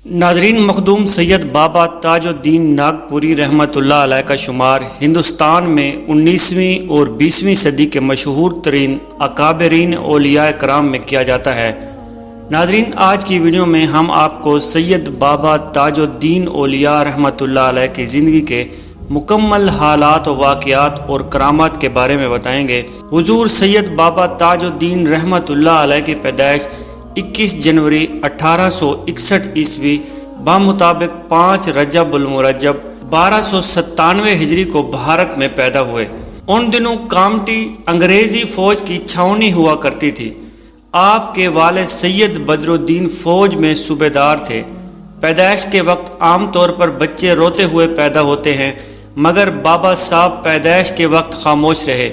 ناظرین، مخدوم سید بابا تاج الدین ناگپوری رحمۃ اللہ علیہ کا شمار ہندوستان میں 19ویں اور 20ویں صدی کے مشہور ترین اکابرین اولیاء کرام میں کیا جاتا ہے۔ ناظرین، آج کی ویڈیو میں ہم آپ کو سید بابا تاج الدین اولیاء رحمۃ اللہ علیہ کی زندگی کے مکمل حالات و واقعات اور کرامات کے بارے میں بتائیں گے۔ حضور سید بابا تاج الدین رحمۃ اللہ علیہ کی پیدائش 21 جنوری 1861 عیسوی بمطابق 5 رجب المرجب 1297 ہجری کو بھارت میں پیدا ہوئے۔ ان دنوں کامٹی انگریزی فوج کی چھاؤنی ہوا کرتی تھی۔ آپ کے والد سید بدر الدین فوج میں صوبیدار تھے۔ پیدائش کے وقت عام طور پر بچے روتے ہوئے پیدا ہوتے ہیں، مگر بابا صاحب پیدائش کے وقت خاموش رہے۔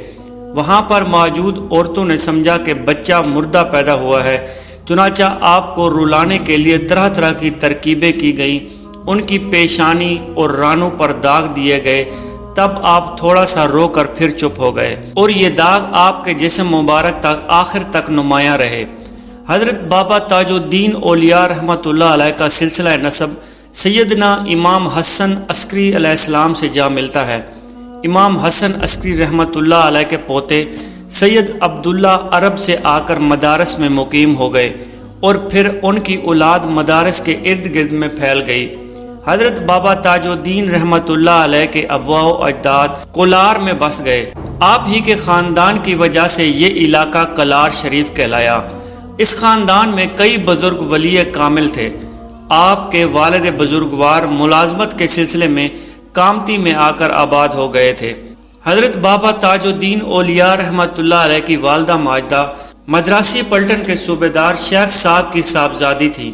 وہاں پر موجود عورتوں نے سمجھا کہ بچہ مردہ پیدا ہوا ہے، چنانچہ آپ کو رلانے کے لیے طرح طرح کی ترکیبیں کی گئیں۔ ان کی پیشانی اور رانوں پر داغ دیے گئے، تب آپ تھوڑا سا رو کر پھر چپ ہو گئے اور یہ داغ آپ کے جسم مبارک تک آخر تک نمایاں رہے۔ حضرت بابا تاج الدین اولیاء رحمۃ اللہ علیہ کا سلسلہ نسب سیدنا امام حسن عسکری علیہ السلام سے جا ملتا ہے۔ امام حسن عسکری رحمۃ اللہ علیہ کے پوتے سید عبداللہ عرب سے آ کر مدارس میں مقیم ہو گئے اور پھر ان کی اولاد مدارس کے ارد گرد میں پھیل گئی۔ حضرت بابا تاج الدین رحمۃ اللہ علیہ کے اباء و اجداد کولار میں بس گئے۔ آپ ہی کے خاندان کی وجہ سے یہ علاقہ کلار شریف کہلایا۔ اس خاندان میں کئی بزرگ ولی کامل تھے۔ آپ کے والد بزرگوار ملازمت کے سلسلے میں کامتی میں آ کر آباد ہو گئے تھے۔ حضرت بابا تاج الدین اولیاء رحمۃ اللہ علیہ کی والدہ ماجدہ مدراسی پلٹن کے صوبیدار شیخ صاحب کی صاحبزادی تھی۔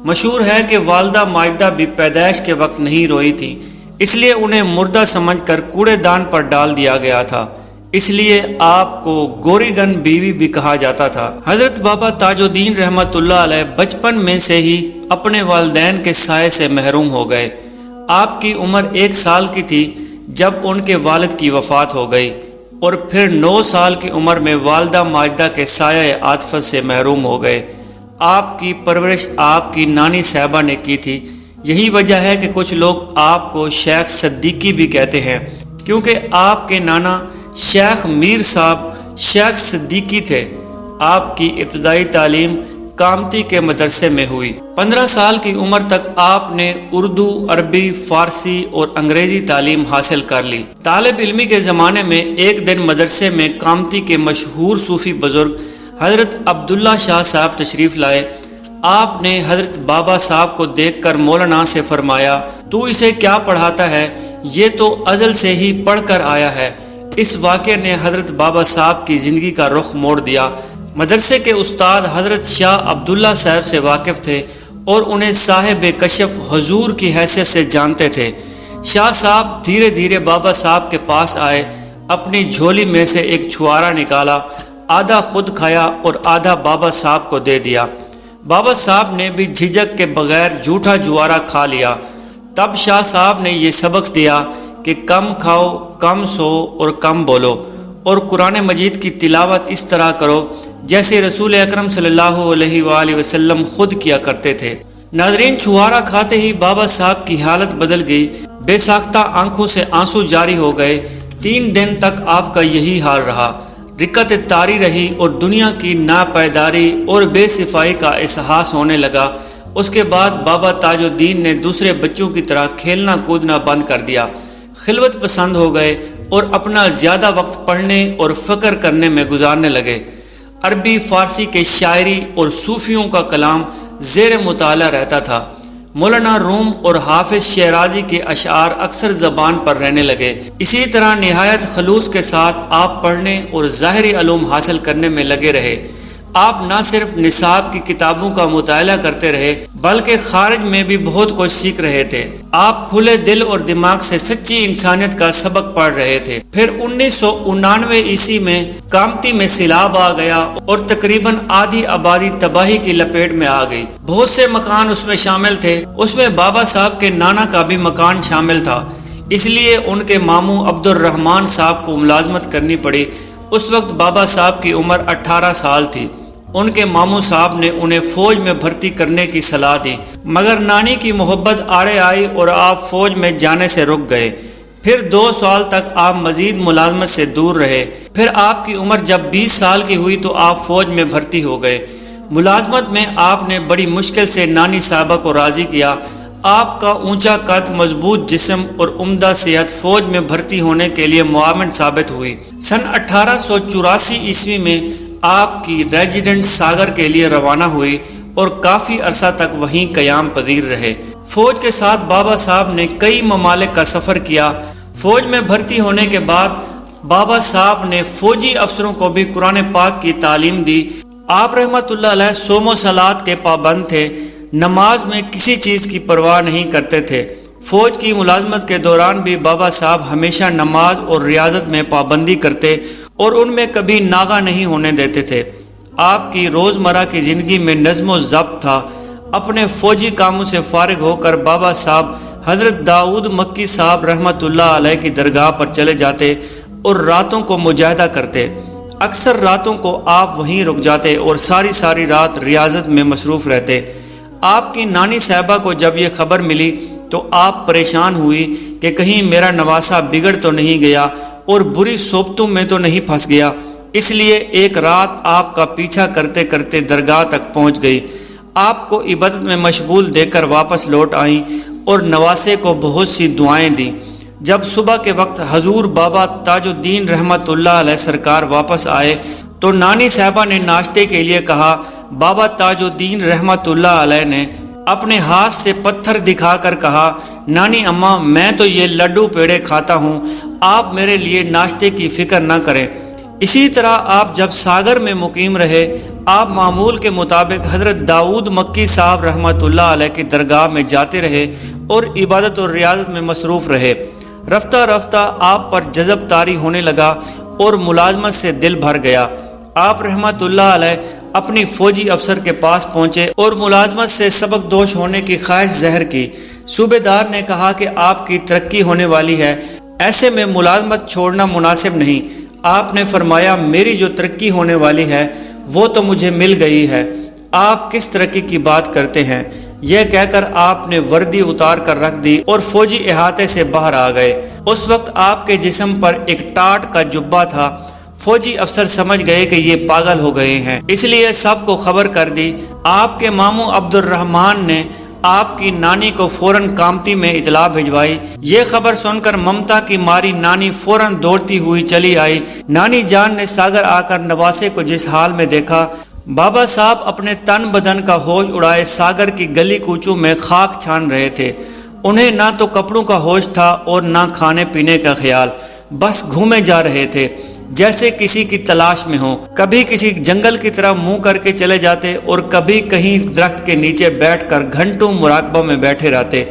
مشہور ہے کہ والدہ ماجدہ بھی پیدائش کے وقت نہیں روئی تھی، اس لیے انہیں مردہ سمجھ کر کوڑے دان پر ڈال دیا گیا تھا، اس لیے آپ کو گوری گن بیوی بھی کہا جاتا تھا۔ حضرت بابا تاج الدین رحمۃ اللہ علیہ بچپن میں سے ہی اپنے والدین کے سائے سے محروم ہو گئے۔ آپ کی عمر 1 سال کی تھی جب ان کے والد کی وفات ہو گئی، اور پھر 9 سال کی عمر میں والدہ ماجدہ کے سایہ عاطفت سے محروم ہو گئے۔ آپ کی پرورش آپ کی نانی صاحبہ نے کی تھی۔ یہی وجہ ہے کہ کچھ لوگ آپ کو شیخ صدیقی بھی کہتے ہیں، کیونکہ آپ کے نانا شیخ میر صاحب شیخ صدیقی تھے۔ آپ کی ابتدائی تعلیم کامتی کے مدرسے میں ہوئی۔ 15 سال کی عمر تک آپ نے اردو، عربی، فارسی اور انگریزی تعلیم حاصل کر لی۔ طالب علمی کے زمانے میں ایک دن مدرسے میں کامتی کے مشہور صوفی بزرگ حضرت عبداللہ شاہ صاحب تشریف لائے۔ آپ نے حضرت بابا صاحب کو دیکھ کر مولانا سے فرمایا، تو اسے کیا پڑھاتا ہے؟ یہ تو ازل سے ہی پڑھ کر آیا ہے۔ اس واقعے نے حضرت بابا صاحب کی زندگی کا رخ موڑ دیا۔ مدرسے کے استاد حضرت شاہ عبداللہ صاحب سے واقف تھے اور انہیں صاحب کشف حضور کی حیثیت سے جانتے تھے۔ شاہ صاحب دھیرے دھیرے بابا صاحب کے پاس آئے، اپنی جھولی میں سے ایک چھوارا نکالا، آدھا خود کھایا اور آدھا بابا صاحب کو دے دیا۔ بابا صاحب نے بھی جھجک کے بغیر جھوٹا جوارا کھا لیا۔ تب شاہ صاحب نے یہ سبق دیا کہ کم کھاؤ، کم سو اور کم بولو، اور قرآن مجید کی تلاوت اس طرح کرو جیسے رسول اکرم صلی اللہ علیہ وآلہ وسلم خود کیا کرتے تھے۔ ناظرین، چھوارا کھاتے ہی بابا صاحب کی حالت بدل گئی، بے ساختہ آنکھوں سے آنسو جاری ہو گئے۔ 3 دن تک آپ کا یہی حال رہا۔ رکت طاری رہی اور دنیا کی ناپائیداری اور بے صفائی کا احساس ہونے لگا۔ اس کے بعد بابا تاج الدین نے دوسرے بچوں کی طرح کھیلنا کودنا بند کر دیا، خلوت پسند ہو گئے اور اپنا زیادہ وقت پڑھنے اور فکر کرنے میں گزارنے لگے۔ عربی، فارسی کے شاعری اور صوفیوں کا کلام زیر مطالعہ رہتا تھا۔ مولانا روم اور حافظ شیرازی کے اشعار اکثر زبان پر رہنے لگے۔ اسی طرح نہایت خلوص کے ساتھ آپ پڑھنے اور ظاہری علوم حاصل کرنے میں لگے رہے۔ آپ نہ صرف نصاب کی کتابوں کا مطالعہ کرتے رہے بلکہ خارج میں بھی بہت کچھ سیکھ رہے تھے۔ آپ کھلے دل اور دماغ سے سچی انسانیت کا سبق پڑھ رہے تھے۔ پھر 1999 عیسوی میں کامتی میں سیلاب آ گیا اور تقریباً آدھی آبادی تباہی کی لپیٹ میں آ گئی۔ بہت سے مکان اس میں شامل تھے۔ اس میں بابا صاحب کے نانا کا بھی مکان شامل تھا، اس لیے ان کے ماموں عبد الرحمان صاحب کو ملازمت کرنی پڑی۔ اس وقت بابا صاحب کی عمر 18 سال تھی۔ ان کے ماموں صاحب نے انہیں فوج میں بھرتی کرنے کی صلاح دی، مگر نانی کی محبت آڑے آئی اور آپ فوج میں جانے سے رک گئے۔ پھر 2 سال تک آپ مزید ملازمت سے دور رہے۔ پھر آپ کی عمر جب 20 سال کی ہوئی تو آپ فوج میں بھرتی ہو گئے۔ ملازمت میں آپ نے بڑی مشکل سے نانی صاحبہ کو راضی کیا۔ آپ کا اونچا قد، مضبوط جسم اور عمدہ صحت فوج میں بھرتی ہونے کے لیے معاون ثابت ہوئی۔ سن 1884 عیسوی میں آپ کی ریجیڈنٹ ساگر کے لیے روانہ ہوئی اور کافی عرصہ تک وہیں قیام پذیر رہے۔ فوج کے ساتھ بابا صاحب نے کئی ممالک کا سفر کیا۔ فوج میں بھرتی ہونے کے بعد بابا صاحب نے فوجی افسروں کو بھی قرآن پاک کی تعلیم دی۔ آپ رحمۃ اللہ علیہ صوم و صلات کے پابند تھے، نماز میں کسی چیز کی پرواہ نہیں کرتے تھے۔ فوج کی ملازمت کے دوران بھی بابا صاحب ہمیشہ نماز اور ریاضت میں پابندی کرتے اور ان میں کبھی ناغہ نہیں ہونے دیتے تھے۔ آپ کی روزمرہ کی زندگی میں نظم و ضبط تھا۔ اپنے فوجی کاموں سے فارغ ہو کر بابا صاحب حضرت داؤد مکی صاحب رحمۃ اللہ علیہ کی درگاہ پر چلے جاتے اور راتوں کو مجاہدہ کرتے۔ اکثر راتوں کو آپ وہیں رک جاتے اور ساری رات ریاضت میں مصروف رہتے۔ آپ کی نانی صاحبہ کو جب یہ خبر ملی تو آپ پریشان ہوئی کہ کہیں میرا نواسہ بگڑ تو نہیں گیا اور بری صحبتوں میں تو نہیں پھنس گیا۔ اس لیے ایک رات آپ کا پیچھا کرتے کرتے درگاہ تک پہنچ گئی۔ آپ کو عبادت میں مشغول دیکھ کر واپس لوٹ آئیں اور نواسے کو بہت سی دعائیں دیں۔ جب صبح کے وقت حضور بابا تاج الدین رحمۃ اللہ علیہ سرکار واپس آئے تو نانی صاحبہ نے ناشتے کے لیے کہا۔ بابا تاج الدین رحمۃ اللہ علیہ نے اپنے ہاتھ سے پتھر دکھا کر کہا، نانی اماں میں تو یہ لڈو پیڑے کھاتا ہوں، آپ میرے لیے ناشتے کی فکر نہ کریں۔ اسی طرح آپ جب ساگر میں مقیم رہے، آپ معمول کے مطابق حضرت داؤد مکی صاحب رحمۃ اللہ علیہ کی درگاہ میں جاتے رہے اور عبادت اور ریاضت میں مصروف رہے۔ رفتہ رفتہ آپ پر جذب طاری ہونے لگا اور ملازمت سے دل بھر گیا۔ آپ رحمۃ اللہ علیہ اپنی فوجی افسر کے پاس پہنچے اور ملازمت سے سبق دوش ہونے کی خواہش ظاہر کی۔ صوبے دار نے کہا کہ آپ کی ترقی ہونے والی ہے، ایسے میں ملازمت چھوڑنا مناسب نہیں۔ آپ نے فرمایا، میری جو ترقی ہونے والی ہے وہ تو مجھے مل گئی ہے، آپ کس ترقی کی بات کرتے ہیں؟ یہ کہہ کر آپ نے وردی اتار کر رکھ دی اور فوجی احاطے سے باہر آ گئے۔ اس وقت آپ کے جسم پر ایک ٹاٹ کا جبہ تھا۔ فوجی افسر سمجھ گئے کہ یہ پاگل ہو گئے ہیں، اس لیے سب کو خبر کر دی۔ آپ کے ماموں عبد الرحمن نے آپ کی نانی کو فوراً کامتی میں اطلاع بھجوائی۔ یہ خبر سن کر ممتا کی ماری نانی فوراً دوڑتی ہوئی چلی آئی۔ نانی جان نے ساگر آ کر نواسے کو جس حال میں دیکھا، بابا صاحب اپنے تن بدن کا ہوش اڑائے ساگر کی گلی کوچوں میں خاک چھان رہے تھے۔ انہیں نہ تو کپڑوں کا ہوش تھا اور نہ کھانے پینے کا خیال، بس گھومے جا رہے تھے جیسے کسی کی تلاش میں ہوں۔ کبھی کسی جنگل کی طرح منہ کر کے چلے جاتے اور کبھی کہیں درخت کے نیچے بیٹھ کر گھنٹوں مراقبہ میں بیٹھے رہتے۔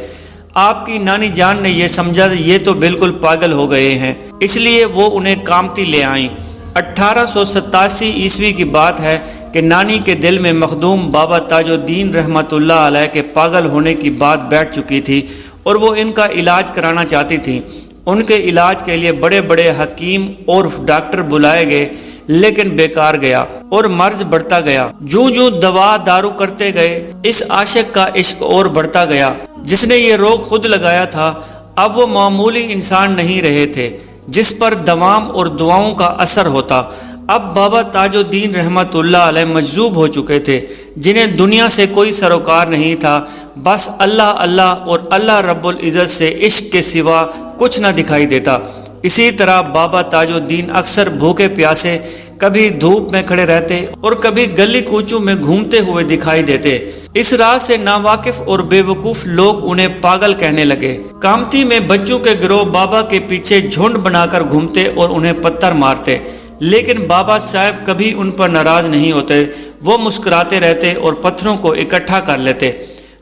آپ کی نانی جان نے یہ سمجھا یہ تو بالکل پاگل ہو گئے ہیں، اس لیے وہ انہیں کامتی لے آئیں۔ 1887 عیسوی کی بات ہے کہ نانی کے دل میں مخدوم بابا تاج الدین رحمۃ اللہ علیہ کے پاگل ہونے کی بات بیٹھ چکی تھی اور وہ ان کا علاج کرانا چاہتی تھیں۔ ان کے علاج کے لیے بڑے بڑے حکیم اور ڈاکٹر بلائے گئے، لیکن بیکار گیا اور مرض بڑھتا گیا۔ جوں جوں دوا دارو کرتے گئے، اس عاشق کا عشق اور بڑھتا گیا۔ جس نے یہ روگ خود لگایا تھا اب وہ معمولی انسان نہیں رہے تھے جس پر دوام اور دعاؤں کا اثر ہوتا۔ اب بابا تاج الدین رحمۃ اللہ علیہ مجذوب ہو چکے تھے، جنہیں دنیا سے کوئی سروکار نہیں تھا، بس اللہ اللہ اور اللہ رب العزت سے عشق کے سوا کچھ نہ دکھائی دیتا۔ اسی طرح بابا تاج الدین اکثر بھوکے پیاسے کبھی دھوپ میں کھڑے رہتے اور کبھی گلی کوچوں میں گھومتے ہوئے دکھائی دیتے۔ اس راز سے ناواقف اور بے وقوف لوگ انہیں پاگل کہنے لگے۔ کامتی میں بچوں کے گروہ بابا کے پیچھے جھنڈ بنا کر گھومتے اور انہیں پتھر مارتے، لیکن بابا صاحب کبھی ان پر ناراض نہیں ہوتے۔ وہ مسکراتے رہتے اور پتھروں کو اکٹھا کر لیتے۔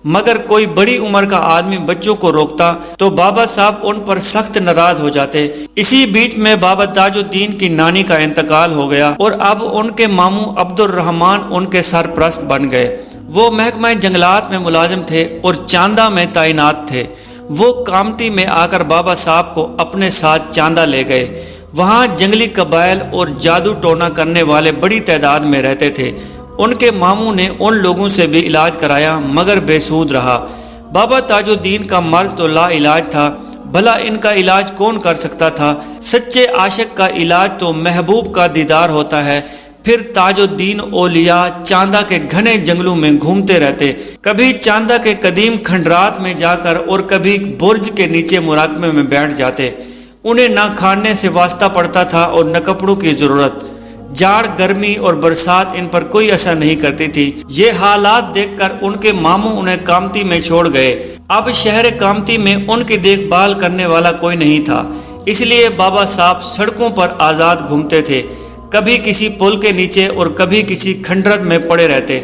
مگر کوئی بڑی عمر کا آدمی بچوں کو روکتا تو بابا صاحب ان پر سخت ناراض ہو جاتے۔ اسی بیچ میں بابا تاج الدین کی نانی کا انتقال ہو گیا اور اب ان کے ماموں عبد الرحمن ان کے سرپرست بن گئے۔ وہ محکمہ جنگلات میں ملازم تھے اور چاندہ میں تعینات تھے۔ وہ کامتی میں آ کر بابا صاحب کو اپنے ساتھ چاندہ لے گئے۔ وہاں جنگلی قبائل اور جادو ٹونا کرنے والے بڑی تعداد میں رہتے تھے۔ ان کے ماموں نے ان لوگوں سے بھی علاج کرایا مگر بے سود رہا۔ بابا تاج الدین کا مرض تو لا علاج تھا، بھلا ان کا علاج کون کر سکتا تھا؟ سچے عاشق کا علاج تو محبوب کا دیدار ہوتا ہے۔ پھر تاج الدین اولیاء چاندہ کے گھنے جنگلوں میں گھومتے رہتے، کبھی چاندہ کے قدیم کھنڈرات میں جا کر اور کبھی برج کے نیچے مراقبے میں بیٹھ جاتے۔ انہیں نہ کھانے سے واسطہ پڑتا تھا اور نہ کپڑوں کی ضرورت۔ جاڑ، گرمی اور برسات ان پر کوئی اثر نہیں کرتی تھی۔ یہ حالات دیکھ کر ان کے ماموں انہیں کامتی میں چھوڑ گئے۔ اب شہر کامتی میں ان کی دیکھ بھال کرنے والا کوئی نہیں تھا، اس لیے بابا صاحب سڑکوں پر آزاد گھومتے تھے، کبھی کسی پل کے نیچے اور کبھی کسی کھنڈرت میں پڑے رہتے۔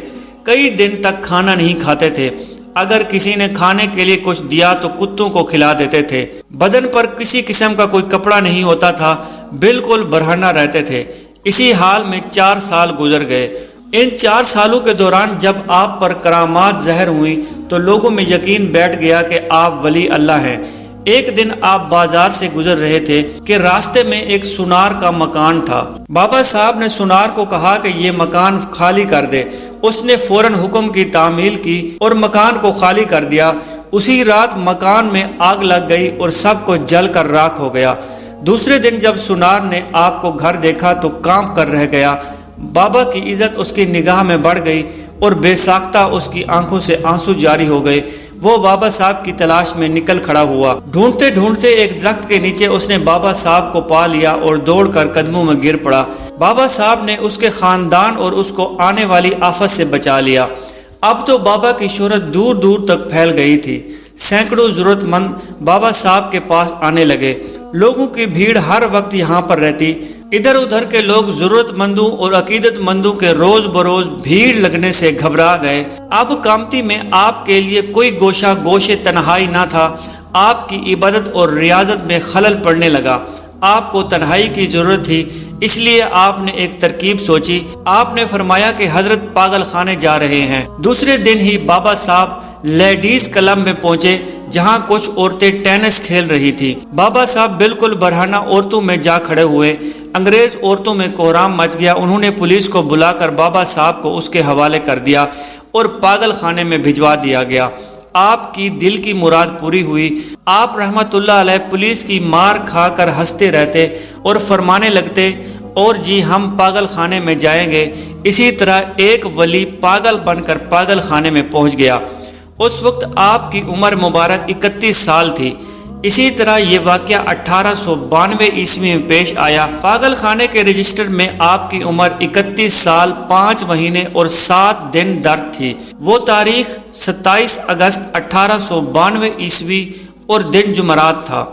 کئی دن تک کھانا نہیں کھاتے تھے، اگر کسی نے کھانے کے لیے کچھ دیا تو کتوں کو کھلا دیتے تھے۔ بدن پر کسی قسم کا کوئی کپڑا نہیں ہوتا تھا، بالکل برہنہ رہتے تھے۔ اسی حال میں 4 سال گزر گئے۔ ان 4 سالوں کے دوران جب آپ پر کرامات ظاہر ہوئیں تو لوگوں میں یقین بیٹھ گیا کہ آپ ولی اللہ ہیں۔ ایک دن آپ بازار سے گزر رہے تھے کہ راستے میں ایک سونار کا مکان تھا۔ بابا صاحب نے سونار کو کہا کہ یہ مکان خالی کر دے۔ اس نے فوراً حکم کی تعمیل کی اور مکان کو خالی کر دیا۔ اسی رات مکان میں آگ لگ گئی اور سب کو جل کر راکھ ہو گیا۔ دوسرے دن جب سونار نے آپ کو گھر دیکھا تو کانپ کر رہ گیا۔ بابا کی عزت اس کی نگاہ میں بڑھ گئی اور بے ساختہ اس کی آنکھوں سے آنسو جاری ہو گئے۔ وہ بابا صاحب کی تلاش میں نکل کھڑا ہوا۔ ڈھونڈتے ڈھونڈتے ایک درخت کے نیچے اس نے بابا صاحب کو پا لیا اور دوڑ کر قدموں میں گر پڑا۔ بابا صاحب نے اس کے خاندان اور اس کو آنے والی آفت سے بچا لیا۔ اب تو بابا کی شہرت دور دور تک پھیل گئی تھی۔ سینکڑوں ضرورت مند بابا صاحب کے پاس آنے لگے۔ لوگوں کی بھیڑ ہر وقت یہاں پر رہتی۔ ادھر ادھر کے لوگ ضرورت مندوں اور عقیدت مندوں کے روز بروز بھیڑ لگنے سے گھبرا گئے۔ اب کامتی میں آپ کے لیے کوئی گوشہ گوش تنہائی نہ تھا۔ آپ کی عبادت اور ریاضت میں خلل پڑنے لگا۔ آپ کو تنہائی کی ضرورت تھی، اس لیے آپ نے ایک ترکیب سوچی۔ آپ نے فرمایا کہ حضرت پاگل خانے جا رہے ہیں۔ دوسرے دن ہی بابا صاحب لیڈیز کلب میں پہنچے جہاں کچھ عورتیں ٹینس کھیل رہی تھی۔ بابا صاحب بالکل برہنہ عورتوں میں جا کھڑے ہوئے۔ انگریز عورتوں میں کوہرام مچ گیا۔ انہوں نے پولیس کو بلا کر بابا صاحب کو اس کے حوالے کر دیا اور پاگل خانے میں بھجوا دیا گیا۔ آپ کی دل کی مراد پوری ہوئی۔ آپ رحمت اللہ علیہ پولیس کی مار کھا کر ہنستے رہتے اور فرمانے لگتے، اور جی ہم پاگل خانے میں جائیں گے۔ اسی طرح ایک ولی پاگل بن کر پاگل خانے میں پہنچ گیا۔ اس وقت آپ کی عمر مبارک 31 سال تھی۔ اسی طرح یہ واقعہ 1892 عیسوی میں پیش آیا۔ پاگل خانے کے رجسٹر میں آپ کی عمر 31 سال 5 مہینے اور 7 دن درج تھی۔ وہ تاریخ 27 اگست 1892 عیسوی اور دن جمعرات تھا۔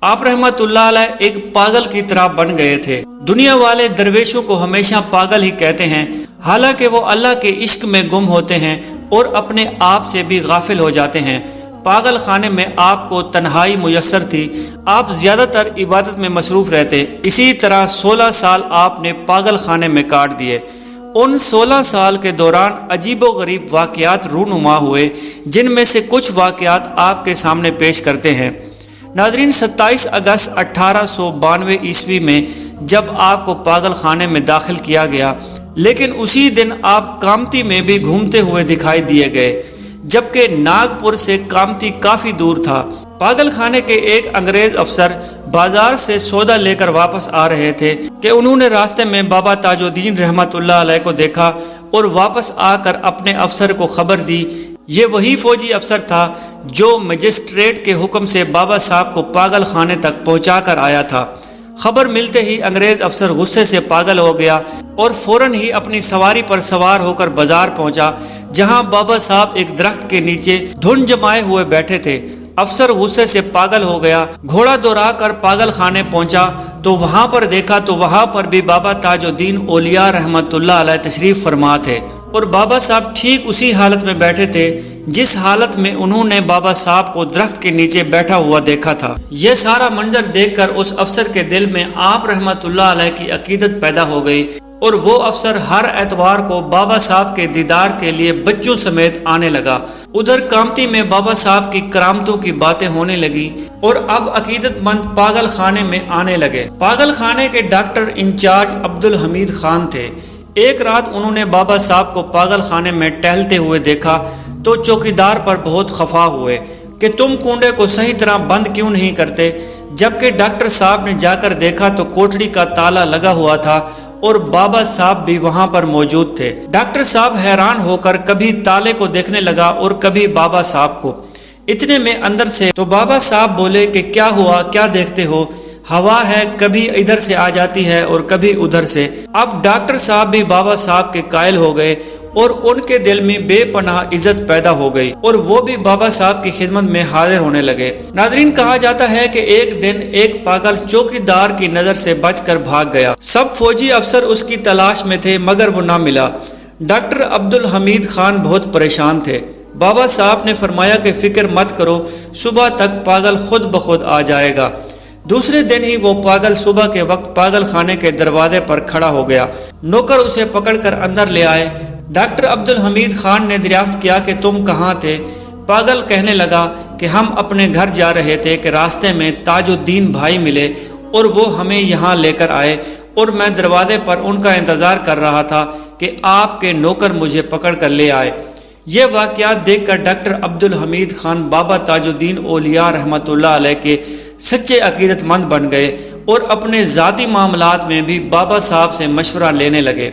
آپ رحمت اللہ علیہ ایک پاگل کی طرح بن گئے تھے۔ دنیا والے درویشوں کو ہمیشہ پاگل ہی کہتے ہیں، حالانکہ وہ اللہ کے عشق میں گم ہوتے ہیں اور اپنے آپ سے بھی غافل ہو جاتے ہیں۔ پاگل خانے میں آپ کو تنہائی میسر تھی۔ آپ زیادہ تر عبادت میں مصروف رہتے۔ اسی طرح 16 سال آپ نے پاگل خانے میں کاٹ دیے۔ ان 16 سال کے دوران عجیب و غریب واقعات رونما ہوئے، جن میں سے کچھ واقعات آپ کے سامنے پیش کرتے ہیں۔ ناظرین، 27 اگست 1892 عیسوی میں جب آپ کو پاگل خانے میں داخل کیا گیا، لیکن اسی دن آپ کامتی میں بھی گھومتے ہوئے دکھائی دیے گئے، جبکہ ناگپور سے کامتی کافی دور تھا۔ پاگل خانے کے ایک انگریز افسر بازار سے سودا لے کر واپس آ رہے تھے کہ انہوں نے راستے میں بابا تاج الدین رحمت اللہ علیہ کو دیکھا اور واپس آ کر اپنے افسر کو خبر دی۔ یہ وہی فوجی افسر تھا جو مجسٹریٹ کے حکم سے بابا صاحب کو پاگل خانے تک پہنچا کر آیا تھا۔ خبر ملتے ہی انگریز افسر غصے سے پاگل ہو گیا اور فوراً ہی اپنی سواری پر سوار ہو کر بازار پہنچا، جہاں بابا صاحب ایک درخت کے نیچے دھن جمائے ہوئے بیٹھے تھے۔ افسر غصے سے پاگل ہو گیا، گھوڑا دوڑا کر پاگل خانے پہنچا تو وہاں پر دیکھا تو وہاں پر بھی بابا تاج الدین اولیاء رحمت اللہ علیہ تشریف فرما تھے، اور بابا صاحب ٹھیک اسی حالت میں بیٹھے تھے جس حالت میں انہوں نے بابا صاحب کو درخت کے نیچے بیٹھا ہوا دیکھا تھا۔ یہ سارا منظر دیکھ کر اس افسر کے دل میں آپ رحمت اللہ علیہ کی عقیدت پیدا ہو گئی، اور وہ افسر ہر اتوار کو بابا صاحب کے دیدار کے لیے بچوں سمیت آنے لگا۔ ادھر کامتی میں بابا صاحب کی کرامتوں کی باتیں ہونے لگی اور اب عقیدت مند پاگل خانے میں آنے لگے۔ پاگل خانے کے ڈاکٹر انچارج عبد الحمید خان تھے۔ ایک رات انہوں نے بابا صاحب کو پاگل خانے میں ٹہلتے ہوئے دیکھا تو چوکیدار پر بہت خفا ہوئے کہ تم کنڈے کو صحیح طرح بند کیوں نہیں کرتے، جبکہ ڈاکٹر صاحب نے جا کر دیکھا تو کوٹڑی کا تالا لگا ہوا تھا اور بابا صاحب بھی وہاں پر موجود تھے۔ ڈاکٹر صاحب حیران ہو کر کبھی تالے کو دیکھنے لگا اور کبھی بابا صاحب کو۔ اتنے میں اندر سے تو بابا صاحب بولے کہ کیا ہوا، کیا دیکھتے ہو؟ ہوا ہے، کبھی ادھر سے آ جاتی ہے اور کبھی ادھر سے۔ اب ڈاکٹر صاحب بھی بابا صاحب کے قائل ہو گئے اور ان کے دل میں بے پناہ عزت پیدا ہو گئی اور وہ بھی بابا صاحب کی خدمت میں حاضر ہونے لگے۔ ناظرین، کہا جاتا ہے کہ ایک دن ایک پاگل چوکیدار کی نظر سے بچ کر بھاگ گیا۔ سب فوجی افسر اس کی تلاش میں تھے مگر وہ نہ ملا۔ ڈاکٹر عبدالحمید خان بہت پریشان تھے۔ بابا صاحب نے فرمایا کہ فکر مت کرو، صبح تک پاگل خود بخود آ جائے گا۔ دوسرے دن ہی وہ پاگل صبح کے وقت پاگل خانے کے دروازے پر کھڑا ہو گیا۔ نوکر اسے پکڑ کر اندر لے آئے۔ ڈاکٹر عبدالحمید خان نے دریافت کیا کہ تم کہاں تھے؟ پاگل کہنے لگا کہ ہم اپنے گھر جا رہے تھے کہ راستے میں تاج الدین بھائی ملے اور وہ ہمیں یہاں لے کر آئے اور میں دروازے پر ان کا انتظار کر رہا تھا کہ آپ کے نوکر مجھے پکڑ کر لے آئے۔ یہ واقعات دیکھ کر ڈاکٹر عبدالحمید خان بابا تاج الدین اولیاء رحمۃ اللہ علیہ کے سچے عقیدت مند بن گئے اور اپنے ذاتی معاملات میں بھی بابا صاحب سے مشورہ لینے لگے۔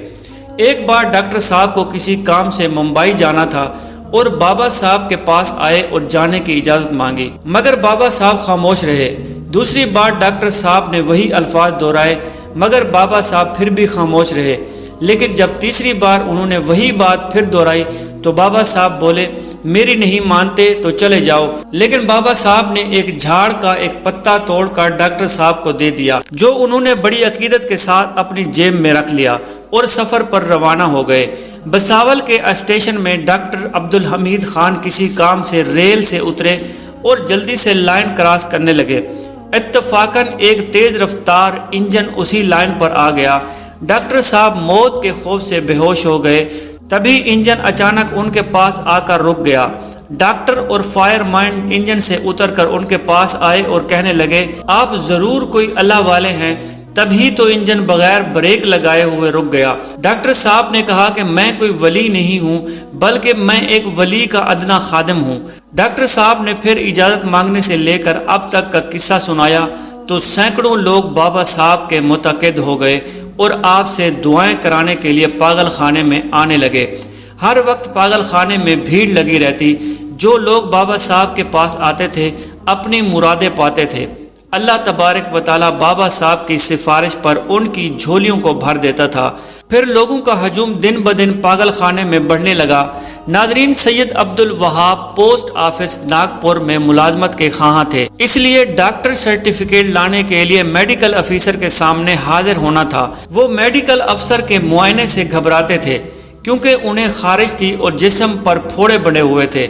ایک بار ڈاکٹر صاحب کو کسی کام سے ممبئی جانا تھا اور بابا صاحب کے پاس آئے اور جانے کی اجازت مانگی مگر بابا صاحب خاموش رہے۔ دوسری بار ڈاکٹر صاحب نے وہی الفاظ دہرائے مگر بابا صاحب پھر بھی خاموش رہے، لیکن جب تیسری بار انہوں نے وہی بات پھر دہرائی تو بابا صاحب بولے میری نہیں مانتے تو چلے جاؤ، لیکن بابا صاحب نے ایک جھاڑ کا ایک پتا توڑ کر ڈاکٹر صاحب کو دے دیا جو انہوں نے بڑی عقیدت کے ساتھ اپنی جیب میں رکھ لیا اور سفر پر روانہ ہو گئے۔ بساول کے اسٹیشن میں ڈاکٹر عبدالحمید خان کسی کام سے ریل سے اترے اور جلدی سے لائن کراس کرنے لگے۔ اتفاقاً ایک تیز رفتار انجن اسی لائن پر آ گیا۔ ڈاکٹر صاحب موت کے خوف سے بے ہوش ہو گئے، تبھی انجن اچانک ان کے پاس آ کر رک گیا۔ ڈاکٹر اور فائر مین انجن سے اتر کر ان کے پاس آئے اور کہنے لگے آپ ضرور کوئی اللہ والے ہیں، تبھی تو انجن بغیر بریک لگائے ہوئے رک گیا۔ ڈاکٹر صاحب نے کہا کہ میں کوئی ولی نہیں ہوں بلکہ میں ایک ولی کا ادنا خادم ہوں۔ ڈاکٹر صاحب نے پھر اجازت مانگنے سے لے کر اب تک کا قصہ سنایا تو سینکڑوں لوگ بابا صاحب کے متعقد ہو گئے اور آپ سے دعائیں کرانے کے لیے پاگل خانے میں آنے لگے۔ ہر وقت پاگل خانے میں بھیڑ لگی رہتی۔ جو لوگ بابا صاحب کے پاس آتے تھے اپنی مرادیں پاتے تھے۔ اللہ تبارک و تعالیٰ بابا صاحب کی سفارش پر ان کی جھولیوں کو بھر دیتا تھا۔ پھر لوگوں کا ہجوم دن بدن پاگل خانے میں بڑھنے لگا۔ ناظرین، سید عبدالوہاب پوسٹ آفس ناگپور میں ملازمت کے خواہاں تھے، اس لیے ڈاکٹر سرٹیفکیٹ لانے کے لیے میڈیکل افیسر کے سامنے حاضر ہونا تھا۔ وہ میڈیکل افسر کے معائنے سے گھبراتے تھے کیونکہ انہیں خارش تھی اور جسم پر پھوڑے بنے ہوئے تھے۔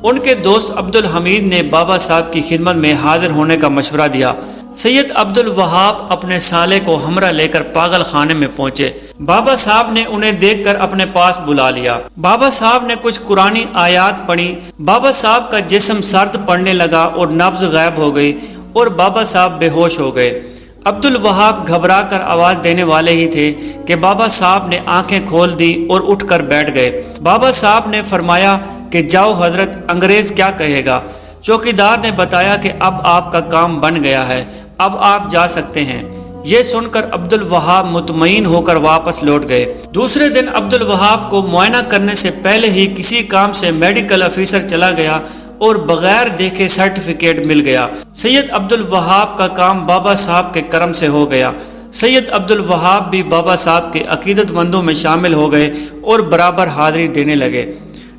ان کے دوست عبدالحمید نے بابا صاحب کی خدمت میں حاضر ہونے کا مشورہ دیا۔ سید عبدالوہاب اپنے سالے کو ہمراہ لے کر پاگل خانے میں پہنچے۔ بابا صاحب نے انہیں دیکھ کر اپنے پاس بلا لیا۔ بابا صاحب نے کچھ قرآنی آیات پڑھی۔ بابا صاحب کا جسم سرد پڑنے لگا اور نبض غائب ہو گئی اور بابا صاحب بے ہوش ہو گئے۔ عبدالوہاب گھبرا کر آواز دینے والے ہی تھے کہ بابا صاحب نے آنکھیں کھول دی اور اٹھ کر بیٹھ گئے۔ بابا صاحب نے فرمایا کہ جاؤ حضرت، انگریز کیا کہے گا؟ چوکیدار نے بتایا کہ اب آپ کا کام بن گیا ہے، اب آپ جا سکتے ہیں۔ یہ سن کر عبدالوہاب مطمئن ہو کر واپس لوٹ گئے۔ دوسرے دن عبدالوہاب کو معائنہ کرنے سے پہلے ہی کسی کام سے میڈیکل افیسر چلا گیا اور بغیر دیکھے سرٹیفکیٹ مل گیا۔ سید عبدالوہاب کا کام بابا صاحب کے کرم سے ہو گیا۔ سید عبدالوہاب بھی بابا صاحب کے عقیدت مندوں میں شامل ہو گئے اور برابر حاضری دینے لگے۔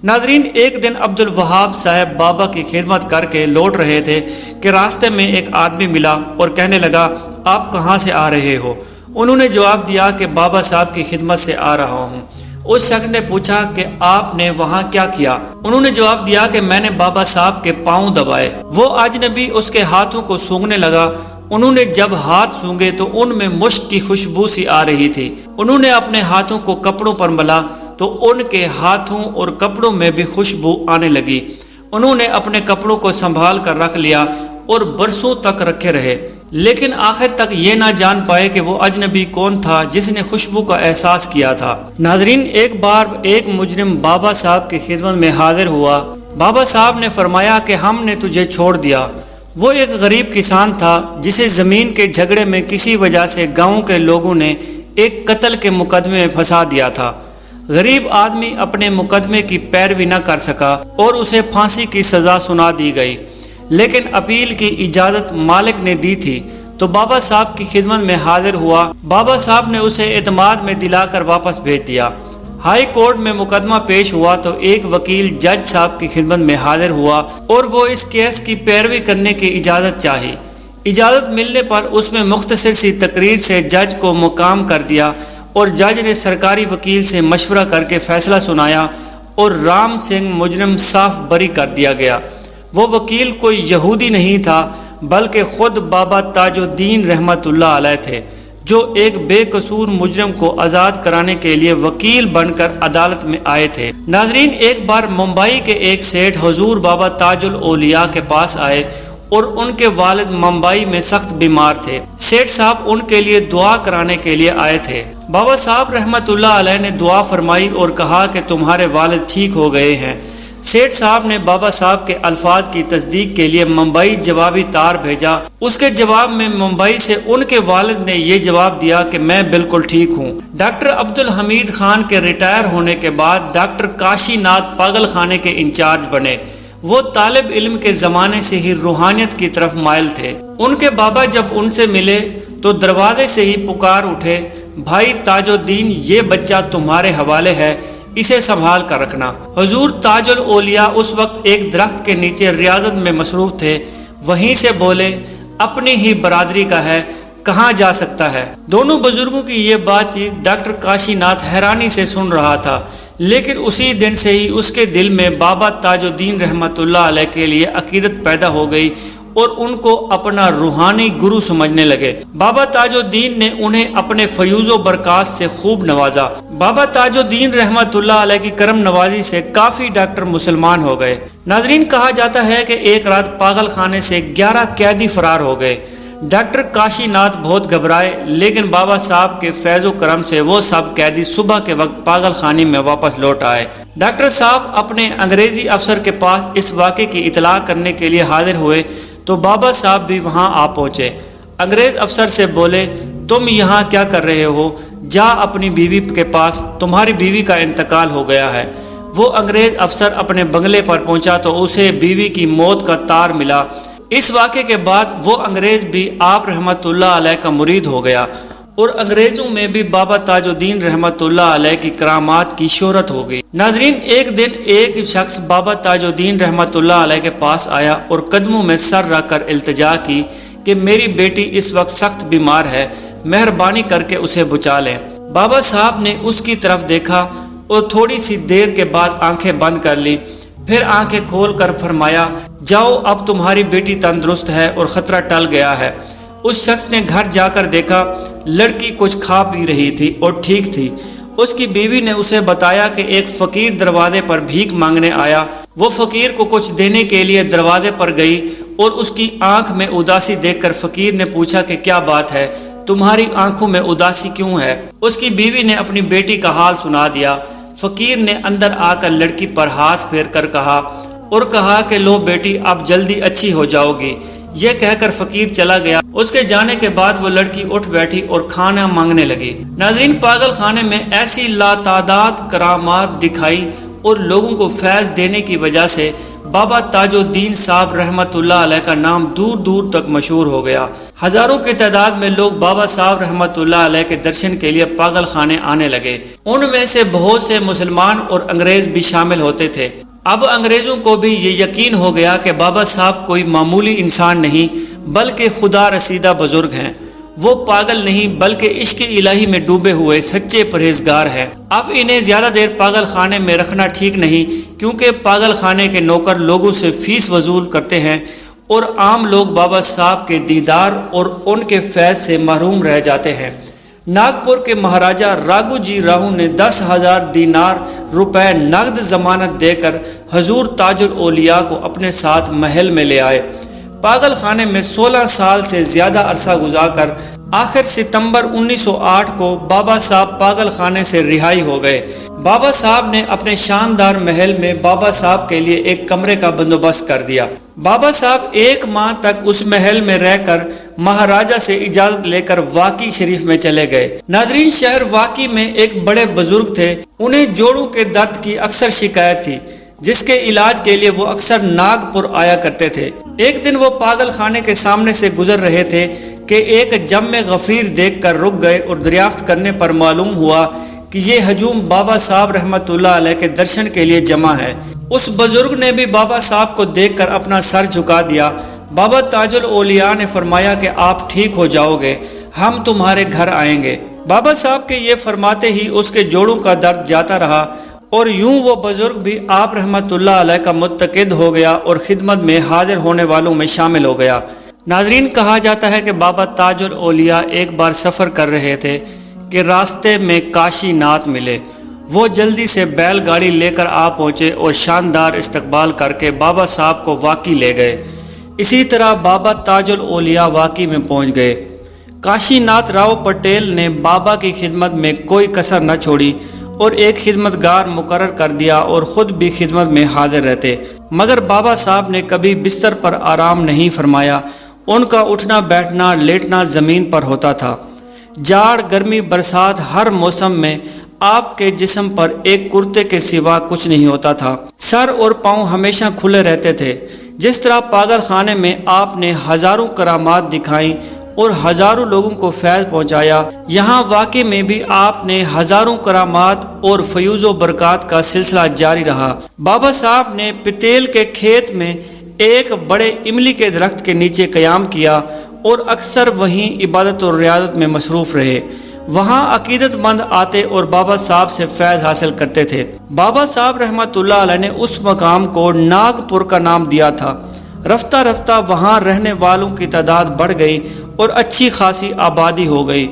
ناظرین، ایک دن عبدالوہاب صاحب بابا کی خدمت کر کے لوٹ رہے تھے کہ راستے میں ایک آدمی ملا اور کہنے لگا آپ کہاں سے آ رہے ہو؟ انہوں نے جواب دیا کہ بابا صاحب کی خدمت سے آ رہا ہوں۔ اس شخص نے پوچھا کہ آپ نے وہاں کیا کیا؟ انہوں نے جواب دیا کہ میں نے بابا صاحب کے پاؤں دبائے۔ وہ اجنبی اس کے ہاتھوں کو سونگھنے لگا۔ انہوں نے جب ہاتھ سونگے تو ان میں مشک کی خوشبو سی آ رہی تھی۔ انہوں نے اپنے ہاتھوں کو کپڑوں پر ملا تو ان کے ہاتھوں اور کپڑوں میں بھی خوشبو آنے لگی۔ انہوں نے اپنے کپڑوں کو سنبھال کر رکھ لیا اور برسوں تک رکھے رہے۔ لیکن آخر تک یہ نہ جان پائے کہ وہ اجنبی کون تھا جس نے خوشبو کا احساس کیا تھا۔ ناظرین، ایک بار ایک مجرم بابا صاحب کی خدمت میں حاضر ہوا۔ بابا صاحب نے فرمایا کہ ہم نے تجھے چھوڑ دیا۔ وہ ایک غریب کسان تھا جسے زمین کے جھگڑے میں کسی وجہ سے گاؤں کے لوگوں نے ایک قتل کے مقدمے میں پھنسا دیا تھا۔ غریب آدمی اپنے مقدمے کی پیروی نہ کر سکا اور اسے پھانسی کی سزا سنا دی گئی، لیکن اپیل کی اجازت مالک نے دی تھی تو بابا صاحب کی خدمت میں حاضر ہوا۔ بابا صاحب نے اسے اعتماد میں دلا کر واپس بھیج دیا۔ ہائی کورٹ میں مقدمہ پیش ہوا تو ایک وکیل جج صاحب کی خدمت میں حاضر ہوا اور وہ اس کیس کی پیروی کرنے کی اجازت چاہی۔ اجازت ملنے پر اس میں مختصر سی تقریر سے جج کو مقام کر دیا اور جج نے سرکاری وکیل سے مشورہ کر کے فیصلہ سنایا اور رام سنگھ مجرم صاف بری کر دیا گیا۔ وہ وکیل کوئی یہودی نہیں تھا بلکہ خود بابا تاج الدین رحمت اللہ علیہ تھے، جو ایک بے قصور مجرم کو آزاد کرانے کے لیے وکیل بن کر عدالت میں آئے تھے۔ ناظرین، ایک بار ممبئی کے ایک سیٹھ حضور بابا تاج الاولیاء کے پاس آئے اور ان کے والد ممبئی میں سخت بیمار تھے۔ سیٹھ صاحب ان کے لیے دعا کرانے کے لیے آئے تھے۔ بابا صاحب رحمت اللہ علیہ نے دعا فرمائی اور کہا کہ تمہارے والد ٹھیک ہو گئے ہیں۔ سیٹھ صاحب نے بابا صاحب کے الفاظ کی تصدیق کے لیے ممبئی جوابی تار بھیجا۔ اس کے جواب میں ممبئی سے ان کے والد نے یہ جواب دیا کہ میں بالکل ٹھیک ہوں۔ ڈاکٹر عبدالحمید خان کے ریٹائر ہونے کے بعد ڈاکٹر کاشی ناتھ پاگل خانے کے انچارج بنے۔ وہ طالب علم کے زمانے سے ہی روحانیت کی طرف مائل تھے۔ ان کے بابا جب ان سے ملے تو دروازے سے ہی پکار اٹھے، بھائی تاج الدین، یہ بچہ تمہارے حوالے ہے، اسے سنبھال کر رکھنا۔ حضور تاج الاولیاء اس وقت ایک درخت کے نیچے ریاضت میں مصروف تھے۔ وہیں سے بولے، اپنی ہی برادری کا ہے، کہاں جا سکتا ہے؟ دونوں بزرگوں کی یہ بات چیت ڈاکٹر کاشی ناتھ حیرانی سے سن رہا تھا، لیکن اسی دن سے ہی اس کے دل میں بابا تاج الدین رحمت اللہ علیہ کے لیے عقیدت پیدا ہو گئی اور ان کو اپنا روحانی گرو سمجھنے لگے۔ بابا تاج الدین نے انہیں اپنے فیوز و برکات سے خوب نوازا۔ بابا تاج الدین رحمت اللہ علیہ کی کرم نوازی سے کافی ڈاکٹر مسلمان ہو گئے۔ ناظرین، کہا جاتا ہے کہ ایک رات پاگل خانے سے 11 قیدی فرار ہو گئے۔ ڈاکٹر کاشی ناتھ بہت گھبرائے، لیکن بابا صاحب کے فیض و کرم سے وہ سب قیدی صبح کے وقت پاگل خانے میں واپس لوٹ آئے۔ ڈاکٹر صاحب اپنے انگریزی افسر کے پاس اس واقعے کی اطلاع کرنے کے لیے حاضر ہوئے تو بابا صاحب بھی وہاں آ پہنچے۔ انگریز افسر سے بولے، تم یہاں کیا کر رہے ہو؟ جا اپنی بیوی کے پاس، تمہاری بیوی کا انتقال ہو گیا ہے۔ وہ انگریز افسر اپنے بنگلے پر پہنچا تو اسے بیوی کی موت کا تار ملا۔ اس واقعے کے بعد وہ انگریز بھی آپ رحمت اللہ علیہ کا مرید ہو گیا اور انگریزوں میں بھی بابا تاج الدین رحمت اللہ علیہ کی کرامات کی شہرت ہو گئی۔ ناظرین، ایک دن ایک شخص بابا تاج الدین رحمت اللہ علیہ کے پاس آیا اور قدموں میں سر رکھ کر التجا کی کہ میری بیٹی اس وقت سخت بیمار ہے، مہربانی کر کے اسے بچا لیں۔ بابا صاحب نے اس کی طرف دیکھا اور تھوڑی سی دیر کے بعد آنکھیں بند کر لی، پھر آنکھیں کھول کر فرمایا، جاؤ، اب تمہاری بیٹی تندرست ہے اور خطرہ ٹل گیا ہے۔ اس شخص نے گھر جا کر دیکھا، لڑکی کچھ کھا پی رہی تھی اور ٹھیک تھی۔ اس کی بیوی نے اسے بتایا کہ ایک فقیر دروازے پر بھیک مانگنے آیا۔ وہ فقیر کو کچھ دینے کے لیے دروازے پر گئی اور اس کی آنکھ میں اداسی دیکھ کر فقیر نے پوچھا کہ کیا بات ہے، تمہاری آنکھوں میں اداسی کیوں ہے؟ اس کی بیوی نے اپنی بیٹی کا حال سنا دیا۔ فقیر نے اندر آ کر لڑکی پر ہاتھ پھیر کر کہا کہ لو بیٹی، اب جلدی اچھی ہو جاؤ گی۔ یہ کہہ کر فقیر چلا گیا۔ اس کے جانے کے بعد وہ لڑکی اٹھ بیٹھی اور کھانا مانگنے لگی۔ ناظرین، پاگل خانے میں ایسی لاتعداد کرامات دکھائی اور لوگوں کو فیض دینے کی وجہ سے بابا تاج الدین صاحب رحمت اللہ علیہ کا نام دور دور تک مشہور ہو گیا۔ ہزاروں کی تعداد میں لوگ بابا صاحب رحمت اللہ علیہ کے درشن کے لیے پاگل خانے آنے لگے۔ ان میں سے بہت سے مسلمان اور انگریز بھی شامل ہوتے تھے۔ اب انگریزوں کو بھی یہ یقین ہو گیا کہ بابا صاحب کوئی معمولی انسان نہیں بلکہ خدا رسیدہ بزرگ ہیں۔ وہ پاگل نہیں بلکہ عشق الہی میں ڈوبے ہوئے سچے پرہیزگار ہیں۔ اب انہیں زیادہ دیر پاگل خانے میں رکھنا ٹھیک نہیں، کیونکہ پاگل خانے کے نوکر لوگوں سے فیس وصول کرتے ہیں اور عام لوگ بابا صاحب کے دیدار اور ان کے فیض سے محروم رہ جاتے ہیں۔ ناگپور کے مہاراجہ راگو جی راہو نے 10,000 دینار روپے نقد ضمانت دے کر حضور تاج الاولیاء کو اپنے ساتھ محل میں لے آئے۔ پاگل خانے میں 16 سال سے زیادہ عرصہ گزار کر آخر ستمبر 1908 کو بابا صاحب پاگل خانے سے رہائی ہو گئے۔ بابا صاحب نے اپنے شاندار محل میں بابا صاحب کے لیے ایک کمرے کا بندوبست کر دیا۔ بابا صاحب 1 ماہ تک اس محل میں رہ کر مہاراجہ سے اجازت لے کر واقی شریف میں چلے گئے۔ ناظرین، شہر واقی میں ایک بڑے بزرگ تھے، انہیں جوڑوں کے درد کی اکثر شکایت تھی، جس کے علاج کے لیے وہ اکثر ناگپور آیا کرتے تھے۔ ایک دن وہ پاگل خانے کے سامنے سے گزر رہے تھے کہ ایک جم غفیر دیکھ کر رک گئے اور دریافت کرنے پر معلوم ہوا کہ یہ ہجوم بابا صاحب رحمۃ اللہ علیہ کے درشن کے لیے جمع ہے۔ اس بزرگ نے بھی بابا صاحب کو دیکھ کر اپنا سر جھکا دیا۔ بابا تاج الاولیاء نے فرمایا کہ آپ ٹھیک ہو جاؤ گے، ہم تمہارے گھر آئیں گے۔ بابا صاحب کے یہ فرماتے ہی اس کے جوڑوں کا درد جاتا رہا اور یوں وہ بزرگ بھی آپ رحمۃ اللہ علیہ کا متقد ہو گیا اور خدمت میں حاضر ہونے والوں میں شامل ہو گیا۔ ناظرین، کہا جاتا ہے کہ بابا تاج الاولیاء ایک بار سفر کر رہے تھے کہ راستے میں کاشی ناتھ ملے۔ وہ جلدی سے بیل گاڑی لے کر آ پہنچے اور شاندار استقبال کر کے بابا صاحب کو واقی لے گئے۔ اسی طرح بابا تاج الاولیاء واقی میں پہنچ گئے۔ کاشی ناتھ راؤ پٹیل نے بابا کی خدمت میں کوئی کسر نہ چھوڑی اور ایک خدمتگار مقرر کر دیا اور خود بھی خدمت میں حاضر رہتے، مگر بابا صاحب نے کبھی بستر پر آرام نہیں فرمایا۔ ان کا اٹھنا بیٹھنا لیٹنا زمین پر ہوتا تھا۔ جاڑ گرمی برسات ہر موسم میں آپ کے جسم پر ایک کرتے کے سوا کچھ نہیں ہوتا تھا۔ سر اور پاؤں ہمیشہ کھلے رہتے تھے۔ جس طرح پاگل خانے میں آپ نے ہزاروں کرامات دکھائیں اور ہزاروں لوگوں کو فیض پہنچایا، یہاں واقعی میں بھی آپ نے ہزاروں کرامات اور فیوز و برکات کا سلسلہ جاری رہا۔ بابا صاحب نے پتیل کے کھیت میں ایک بڑے املی کے درخت کے نیچے قیام کیا اور اکثر وہیں عبادت اور ریاضت میں مصروف رہے۔ وہاں عقیدت مند آتے اور بابا صاحب سے فیض حاصل کرتے تھے۔ بابا صاحب رحمۃ اللہ علیہ نے اس مقام کو ناگپور کا نام دیا تھا۔ رفتہ رفتہ وہاں رہنے والوں کی تعداد بڑھ گئی اور اچھی خاصی آبادی ہو گئی۔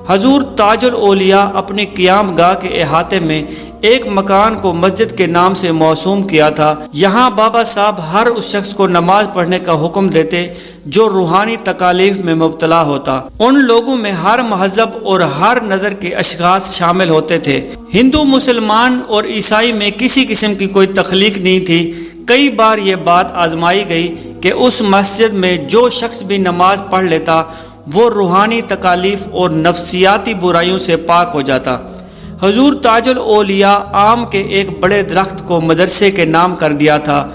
حضور تاج الاولیاء اپنی قیام گاہ کے احاطے میں ایک مکان کو مسجد کے نام سے موسوم کیا تھا۔ یہاں بابا صاحب ہر اس شخص کو نماز پڑھنے کا حکم دیتے جو روحانی تکالیف میں مبتلا ہوتا۔ ان لوگوں میں ہر مہذب اور ہر نظر کے اشخاص شامل ہوتے تھے۔ ہندو، مسلمان اور عیسائی میں کسی قسم کی کوئی تخلیق نہیں تھی۔ کئی بار یہ بات آزمائی گئی کہ اس مسجد میں جو شخص بھی نماز پڑھ لیتا وہ روحانی تکالیف اور نفسیاتی برائیوں سے پاک ہو جاتا۔ حضور تاج الاولیاء آم کے ایک بڑے درخت کو مدرسے کے نام کر دیا تھا۔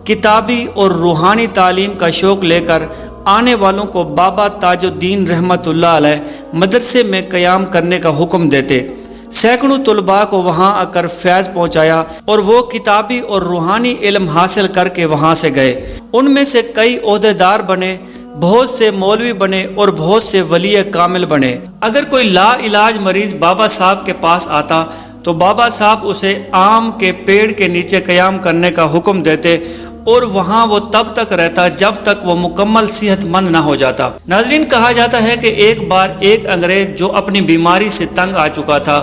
کتابی اور روحانی تعلیم کا شوق لے کر آنے والوں کو بابا تاج الدین رحمۃ اللہ علیہ مدرسے میں قیام کرنے کا حکم دیتے۔ سینکڑوں طلباء کو وہاں آ کر فیض پہنچایا اور وہ کتابی اور روحانی علم حاصل کر کے وہاں سے گئے۔ ان میں سے کئی عہدیدار بنے، بہت سے مولوی بنے اور بہت سے ولی کامل بنے۔ اگر کوئی لا علاج مریض بابا صاحب کے پاس آتا تو بابا صاحب اسے آم کے پیڑ کے نیچے قیام کرنے کا حکم دیتے اور وہاں وہ تب تک رہتا جب تک وہ مکمل صحت مند نہ ہو جاتا۔ ناظرین، کہا جاتا ہے کہ ایک بار ایک انگریز جو اپنی بیماری سے تنگ آ چکا تھا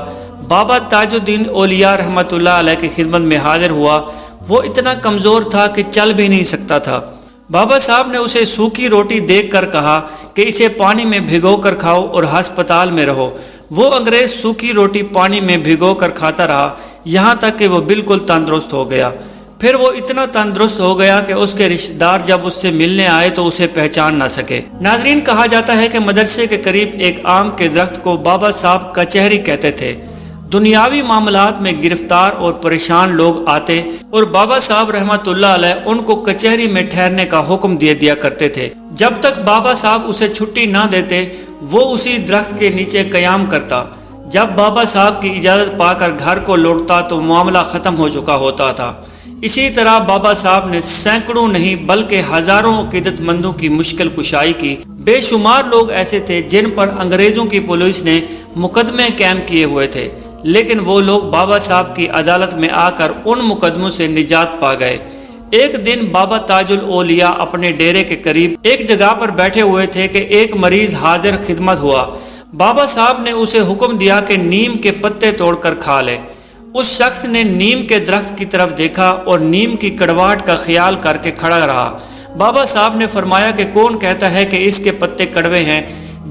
بابا تاج الدین اولیاء رحمۃ اللہ علیہ کی خدمت میں حاضر ہوا۔ وہ اتنا کمزور تھا کہ چل بھی نہیں سکتا تھا۔ بابا صاحب نے اسے سوکھی روٹی دیکھ کر کہا کہ اسے پانی میں بھگو کر کھاؤ اور ہسپتال میں رہو۔ وہ انگریز سوکھی روٹی پانی میں بھگو کر کھاتا رہا یہاں تک کہ وہ بالکل تندرست ہو گیا۔ پھر وہ اتنا تندرست ہو گیا کہ اس کے رشتہ دار جب اس سے ملنے آئے تو اسے پہچان نہ سکے۔ ناظرین، کہا جاتا ہے کہ مدرسے کے قریب ایک آم کے درخت کو بابا صاحب کچہری کہتے تھے۔ دنیاوی معاملات میں گرفتار اور پریشان لوگ آتے اور بابا صاحب رحمۃ اللہ علیہ ان کو کچہری میں ٹھہرنے کا حکم دے دیا کرتے تھے۔ جب تک بابا صاحب اسے چھٹی نہ دیتے وہ اسی درخت کے نیچے قیام کرتا۔ جب بابا صاحب کی اجازت پا کر گھر کو لوٹتا تو معاملہ ختم ہو چکا ہوتا تھا۔ اسی طرح بابا صاحب نے سینکڑوں نہیں بلکہ ہزاروں عقیدت مندوں کی مشکل کشائی کی۔ بے شمار لوگ ایسے تھے جن پر انگریزوں کی پولیس نے مقدمے قائم کیے ہوئے تھے، لیکن وہ لوگ بابا صاحب کی عدالت میں آ کر ان مقدموں سے نجات پا گئے۔ ایک دن بابا تاج الاولیاء اپنے ڈیرے کے قریب ایک جگہ پر بیٹھے ہوئے تھے کہ ایک مریض حاضر خدمت ہوا۔ بابا صاحب نے اسے حکم دیا کہ نیم کے پتے توڑ کر کھا لے۔ اس شخص نے نیم کے درخت کی طرف دیکھا اور نیم کی کڑواہٹ کا خیال کر کے کھڑا رہا۔ بابا صاحب نے فرمایا کہ کون کہتا ہے کہ اس کے پتے کڑوے ہیں؟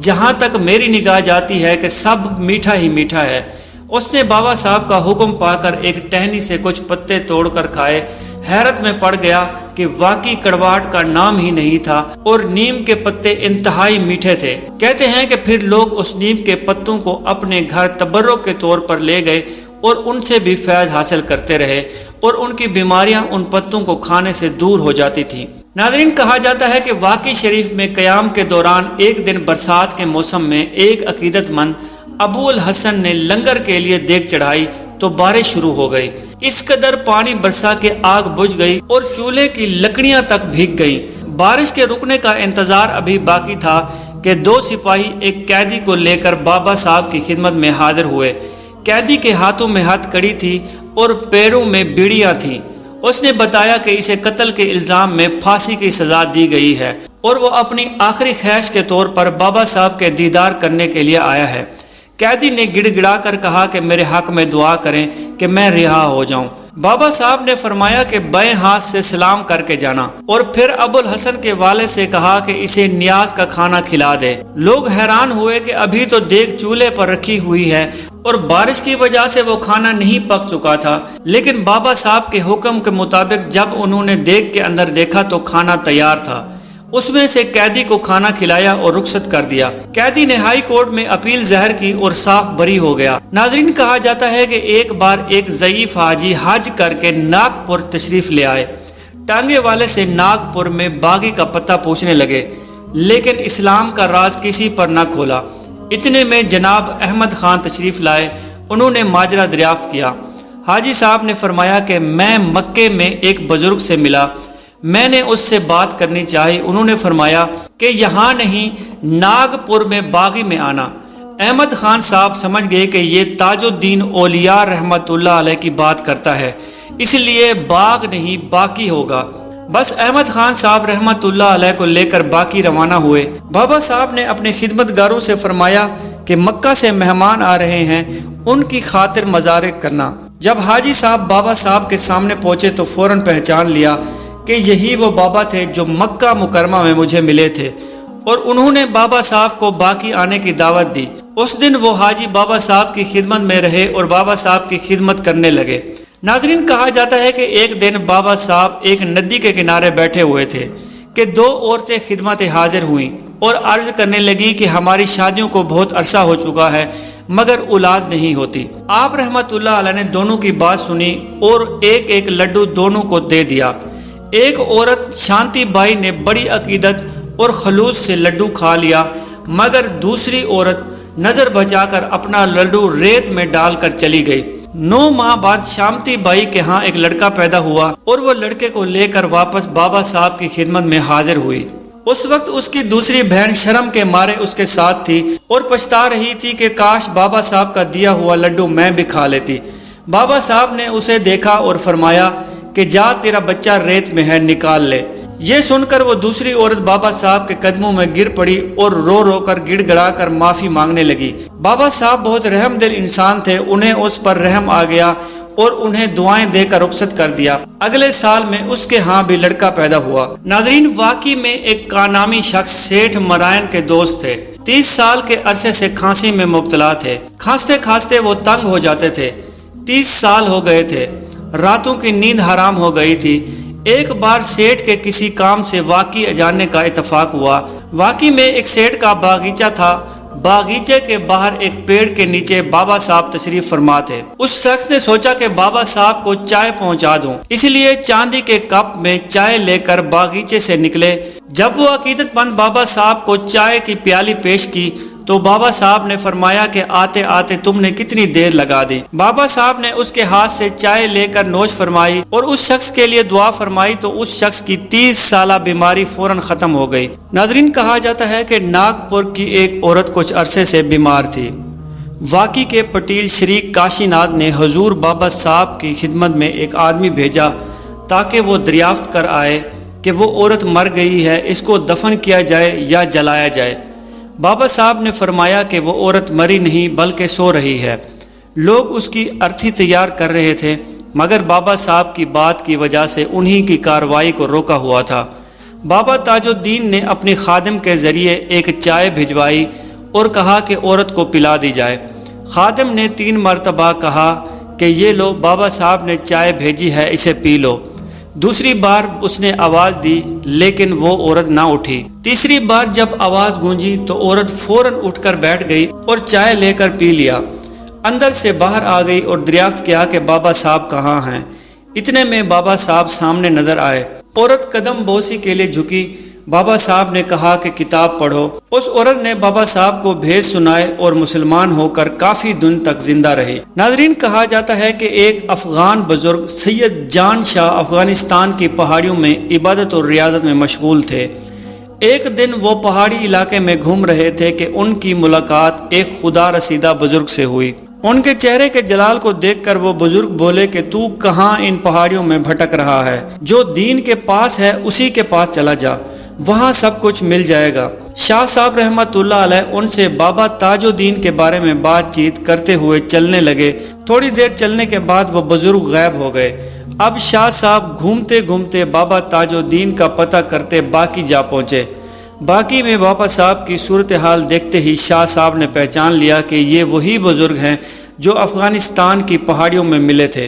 جہاں تک میری نگاہ جاتی ہے کہ سب میٹھا ہی میٹھا ہے۔ اس نے بابا صاحب کا حکم پا کر ایک ٹہنی سے کچھ پتے توڑ کر کھائے۔ حیرت میں پڑ گیا کہ واقعی کڑواہٹ کا نام ہی نہیں تھا اور نیم کے پتے انتہائی میٹھے تھے۔ کہتے ہیں کہ پھر لوگ اس نیم کے پتوں کو اپنے گھر تبرک کے طور پر لے گئے اور ان سے بھی فیض حاصل کرتے رہے اور ان کی بیماریاں ان پتوں کو کھانے سے دور ہو جاتی تھیں۔ ناظرین، کہا جاتا ہے کہ واقعی شریف میں قیام کے دوران ایک دن برسات کے موسم میں ایک عقیدت مند ابو الحسن نے لنگر کے لیے دیگ چڑھائی تو بارش شروع ہو گئی۔ اس قدر پانی برسا کے آگ بجھ گئی اور چولہے کی لکڑیاں تک بھیگ گئیں۔ بارش کے رکنے کا انتظار ابھی باقی تھا کہ دو سپاہی ایک قیدی کو لے کر بابا صاحب کی خدمت میں حاضر ہوئے۔ قیدی کے ہاتھوں میں ہتھ کڑی تھی اور پیروں میں بیڑیاں تھیں۔ اس نے بتایا کہ اسے قتل کے الزام میں پھانسی کی سزا دی گئی ہے اور وہ اپنی آخری خواہش کے طور پر بابا صاحب کے دیدار کرنے کے لیے آیا ہے۔ قیدی نے گڑ گڑا کر کہا کہ میرے حق میں دعا کریں کہ میں رہا ہو جاؤں۔ بابا صاحب نے فرمایا کہ بائیں ہاتھ سے سلام کر کے جانا، اور پھر ابو الحسن کے والد سے کہا کہ اسے نیاز کا کھانا کھلا دے۔ لوگ حیران ہوئے کہ ابھی تو دیگ چولہے پر رکھی ہوئی ہے اور بارش کی وجہ سے وہ کھانا نہیں پک چکا تھا، لیکن بابا صاحب کے حکم کے مطابق جب انہوں نے دیگ کے اندر دیکھا تو کھانا تیار تھا۔ اس میں سے قیدی کو کھانا کھلایا اور رخصت کر دیا۔ قیدی نے ہائی کورٹ میں اپیل ظاہر کی اور صاف بری ہو گیا۔ ناظرین، کہا جاتا ہے کہ ایک بار ایک ضعیف حاجی حج کر کے ناگپور تشریف لے آئے۔ ٹانگے والے سے ناگپور میں باغی کا پتہ پوچھنے لگے، لیکن اسلام کا راز کسی پر نہ کھولا۔ اتنے میں جناب احمد خان تشریف لائے۔ انہوں نے ماجرا دریافت کیا۔ حاجی صاحب نے فرمایا کہ میں مکے میں ایک بزرگ سے ملا، میں نے اس سے بات کرنی چاہی۔ انہوں نے فرمایا کہ یہاں نہیں، ناگپور میں باغی میں آنا۔ احمد خان صاحب سمجھ گئے کہ یہ تاج الدین اولیاء رحمت اللہ علیہ کی بات کرتا ہے، اس لیے باغ نہیں باقی ہوگا۔ بس احمد خان صاحب رحمت اللہ علیہ کو لے کر باقی روانہ ہوئے۔ بابا صاحب نے اپنے خدمتگاروں سے فرمایا کہ مکہ سے مہمان آ رہے ہیں، ان کی خاطر مزارع کرنا۔ جب حاجی صاحب بابا صاحب کے سامنے پہنچے تو فوراً پہچان لیا کہ یہی وہ بابا تھے جو مکہ مکرمہ میں مجھے ملے تھے، اور انہوں نے بابا صاحب کو باقی آنے کی دعوت دی۔ اس دن وہ حاجی بابا صاحب کی خدمت میں رہے اور بابا صاحب کی خدمت کرنے لگے۔ ناظرین، کہا جاتا ہے کہ ایک دن بابا صاحب ایک ندی کے کنارے بیٹھے ہوئے تھے کہ دو عورتیں خدمت حاضر ہوئیں اور عرض کرنے لگی کہ ہماری شادیوں کو بہت عرصہ ہو چکا ہے مگر اولاد نہیں ہوتی۔ آپ رحمت اللہ علیہ نے دونوں کی بات سنی اور ایک ایک لڈو دونوں کو دے دیا۔ ایک عورت شانتی بائی نے بڑی عقیدت اور خلوص سے لڈو کھا لیا، مگر دوسری عورت نظر بچا کر اپنا لڈو ریت میں ڈال کر چلی گئی۔ 9 ماہ بعد شامتی بائی کے ہاں ایک لڑکا پیدا ہوا اور وہ لڑکے کو لے کر واپس بابا صاحب کی خدمت میں حاضر ہوئی۔ اس وقت اس کی دوسری بہن شرم کے مارے اس کے ساتھ تھی اور پچھتا رہی تھی کہ کاش بابا صاحب کا دیا ہوا لڈو میں بھی کھا لیتی۔ بابا صاحب نے اسے دیکھا اور فرمایا کہ جا، تیرا بچہ ریت میں ہے، نکال لے۔ یہ سن کر وہ دوسری عورت بابا صاحب کے قدموں میں گر پڑی اور رو رو کر گڑ گڑا کر معافی مانگنے لگی۔ بابا صاحب بہت رحم دل انسان تھے، انہیں اس پر رحم آ گیا اور انہیں دعائیں دے کر رخصت کر دیا۔ اگلے سال میں اس کے ہاں بھی لڑکا پیدا ہوا۔ ناظرین، واقعی میں ایک کانامی شخص سیٹھ مرائن کے دوست تھے۔ 30 سال کے عرصے سے کھانسی میں مبتلا تھے۔ کھانستے کھانستے وہ تنگ ہو جاتے تھے۔ 30 سال ہو گئے تھے، راتوں کی نیند حرام ہو گئی تھی۔ ایک بار سیٹھ کے کسی کام سے واقعی جانے کا اتفاق ہوا۔ واقعی میں ایک سیٹھ کا باغیچہ تھا۔ باغیچے کے باہر ایک پیڑ کے نیچے بابا صاحب تشریف فرما تھے۔ اس شخص نے سوچا کہ بابا صاحب کو چائے پہنچا دوں، اس لیے چاندی کے کپ میں چائے لے کر باغیچے سے نکلے۔ جب وہ عقیدت مند بابا صاحب کو چائے کی پیالی پیش کی تو بابا صاحب نے فرمایا کہ آتے آتے تم نے کتنی دیر لگا دی۔ بابا صاحب نے اس کے ہاتھ سے چائے لے کر نوش فرمائی اور اس شخص کے لیے دعا فرمائی تو اس شخص کی 30 سالہ بیماری فوراً ختم ہو گئی۔ ناظرین، کہا جاتا ہے کہ ناگپور کی ایک عورت کچھ عرصے سے بیمار تھی۔ واقعی کے پٹیل شریک کاشی ناتھ نے حضور بابا صاحب کی خدمت میں ایک آدمی بھیجا تاکہ وہ دریافت کر آئے کہ وہ عورت مر گئی ہے، اس کو دفن کیا جائے یا جلایا جائے۔ بابا صاحب نے فرمایا کہ وہ عورت مری نہیں بلکہ سو رہی ہے۔ لوگ اس کی ارتھی تیار کر رہے تھے، مگر بابا صاحب کی بات کی وجہ سے انہی کی کارروائی کو روکا ہوا تھا۔ بابا تاج الدین نے اپنی خادم کے ذریعے ایک چائے بھجوائی اور کہا کہ عورت کو پلا دی جائے۔ خادم نے 3 مرتبہ کہا کہ یہ لو، بابا صاحب نے چائے بھیجی ہے، اسے پی لو۔ دوسری بار اس نے آواز دی لیکن وہ عورت نہ اٹھی۔ تیسری بار جب آواز گونجی تو عورت فوراً اٹھ کر بیٹھ گئی اور چائے لے کر پی لیا۔ اندر سے باہر آ گئی اور دریافت کیا کہ بابا صاحب کہاں ہیں۔ اتنے میں بابا صاحب سامنے نظر آئے۔ عورت قدم بوسی کے لیے جھکی۔ بابا صاحب نے کہا کہ کتاب پڑھو۔ اس عورت نے بابا صاحب کو بھیس سنائے اور مسلمان ہو کر کافی دن تک زندہ رہی۔ ناظرین، کہا جاتا ہے کہ ایک افغان بزرگ سید جان شاہ افغانستان کی پہاڑیوں میں عبادت اور ریاضت میں مشغول تھے۔ ایک دن وہ پہاڑی علاقے میں گھوم رہے تھے کہ ان کی ملاقات ایک خدا رسیدہ بزرگ سے ہوئی۔ ان کے چہرے کے جلال کو دیکھ کر وہ بزرگ بولے کہ تو کہاں ان پہاڑیوں میں بھٹک رہا ہے؟ جو دین کے پاس ہے اسی کے پاس چلا جا، وہاں سب کچھ مل جائے گا۔ شاہ صاحب رحمت اللہ علیہ ان سے بابا تاج الدین کے بارے میں بات چیت کرتے ہوئے چلنے لگے۔ تھوڑی دیر چلنے کے بعد وہ بزرگ غائب ہو گئے۔ اب شاہ صاحب گھومتے گھومتے بابا تاج الدین کا پتہ کرتے باقی جا پہنچے۔ باقی میں بابا صاحب کی صورتحال دیکھتے ہی شاہ صاحب نے پہچان لیا کہ یہ وہی بزرگ ہیں جو افغانستان کی پہاڑیوں میں ملے تھے۔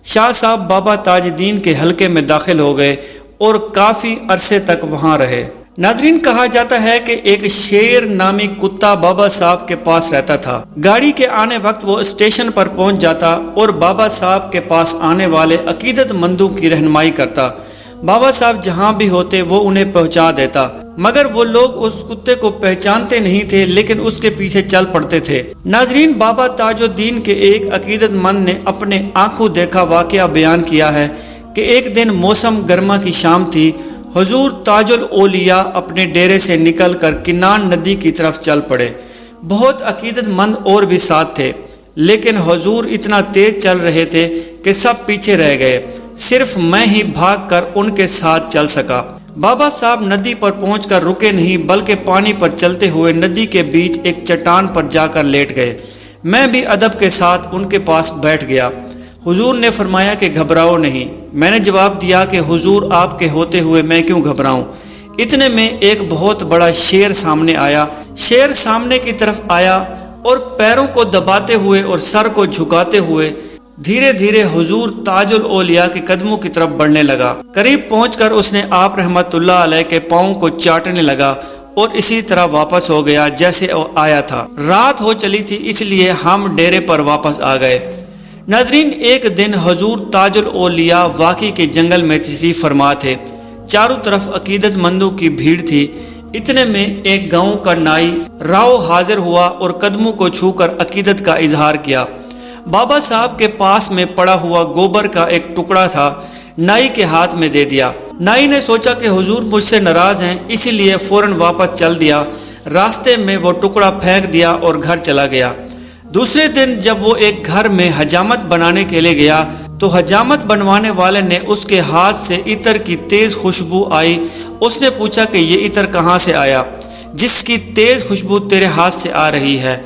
شاہ صاحب بابا تاج الدین کے حلقے میں داخل ہو گئے اور کافی عرصے تک وہاں رہے۔ ناظرین، کہا جاتا ہے کہ ایک شیر نامی کتا بابا صاحب کے پاس رہتا تھا۔ گاڑی کے آنے وقت وہ اسٹیشن پر پہنچ جاتا اور بابا صاحب کے پاس آنے والے عقیدت مندوں کی رہنمائی کرتا۔ بابا صاحب جہاں بھی ہوتے وہ انہیں پہنچا دیتا، مگر وہ لوگ اس کتے کو پہچانتے نہیں تھے لیکن اس کے پیچھے چل پڑتے تھے۔ ناظرین، بابا تاج الدین کے ایک عقیدت مند نے اپنے آنکھوں دیکھا واقعہ بیان کیا ہے کہ ایک دن موسم گرما کی شام تھی۔ حضور تاج الاولیاء اپنے ڈیرے سے نکل کر کنان ندی کی طرف چل پڑے۔ بہت عقیدت مند اور بھی ساتھ تھے، لیکن حضور اتنا تیز چل رہے تھے کہ سب پیچھے رہ گئے، صرف میں ہی بھاگ کر ان کے ساتھ چل سکا۔ بابا صاحب ندی پر پہنچ کر رکے نہیں بلکہ پانی پر چلتے ہوئے ندی کے بیچ ایک چٹان پر جا کر لیٹ گئے۔ میں بھی ادب کے ساتھ ان کے پاس بیٹھ گیا۔ حضور نے فرمایا کہ گھبراؤ نہیں۔ میں نے جواب دیا کہ حضور آپ کے ہوتے ہوئے میں کیوں گھبراؤں؟ اتنے میں ایک بہت بڑا شیر سامنے آیا۔ شیر سامنے کی طرف آیا اور پیروں کو دباتے ہوئے اور سر کو جھکاتے ہوئے دھیرے دھیرے حضور تاج الاولیاء کے قدموں کی طرف بڑھنے لگا۔ قریب پہنچ کر اس نے آپ رحمت اللہ علیہ کے پاؤں کو چاٹنے لگا اور اسی طرح واپس ہو گیا جیسے آیا تھا۔ رات ہو چلی تھی اس لیے ہم ڈیرے پر واپس آ گئے۔ ناظرین، ایک دن حضور تاج الاولیاء واقعی کے جنگل میں تشریف فرما تھے۔ چاروں طرف عقیدت مندوں کی بھیڑ تھی۔ اتنے میں ایک گاؤں کا نائی راؤ حاضر ہوا اور قدموں کو چھو کر عقیدت کا اظہار کیا۔ بابا صاحب کے پاس میں پڑا ہوا گوبر کا ایک ٹکڑا تھا، نائی کے ہاتھ میں دے دیا۔ نائی نے سوچا کہ حضور مجھ سے ناراض ہیں، اسی لیے فوراً واپس چل دیا۔ راستے میں وہ ٹکڑا پھینک دیا اور گھر چلا گیا۔ دوسرے دن جب وہ ایک گھر میں حجامت بنانے کے لیے گیا تو حجامت بنوانے والے نے اس کے ہاتھ سے عطر کی تیز خوشبو آئی۔ اس نے پوچھا کہ یہ عطر کہاں سے آیا جس کی تیز خوشبو تیرے ہاتھ سے آ رہی ہے؟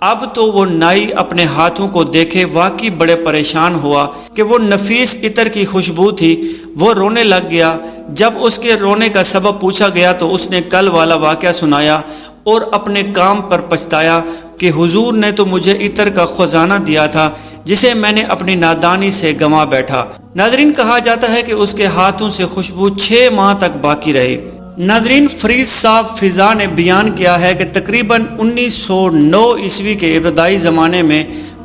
اب تو وہ نائی اپنے ہاتھوں کو دیکھے واقعی بڑے پریشان ہوا کہ وہ نفیس عطر کی خوشبو تھی۔ وہ رونے لگ گیا۔ جب اس کے رونے کا سبب پوچھا گیا تو اس نے کل والا واقعہ سنایا اور اپنے کام پر پچھتایا کہ حضور نے تو مجھے عطر کا خزانہ دیا تھا جسے میں نے اپنی نادانی سے گنوا بیٹھا۔ ناظرین، کہا جاتا ہے کہ اس کے ہاتھوں سے خوشبو 6 ماہ تک باقی رہی۔ ناظرین، فرید صاحب فضا نے بیان کیا ہے کہ تقریباً 1909 عیسوی کے ابتدائی زمانے میں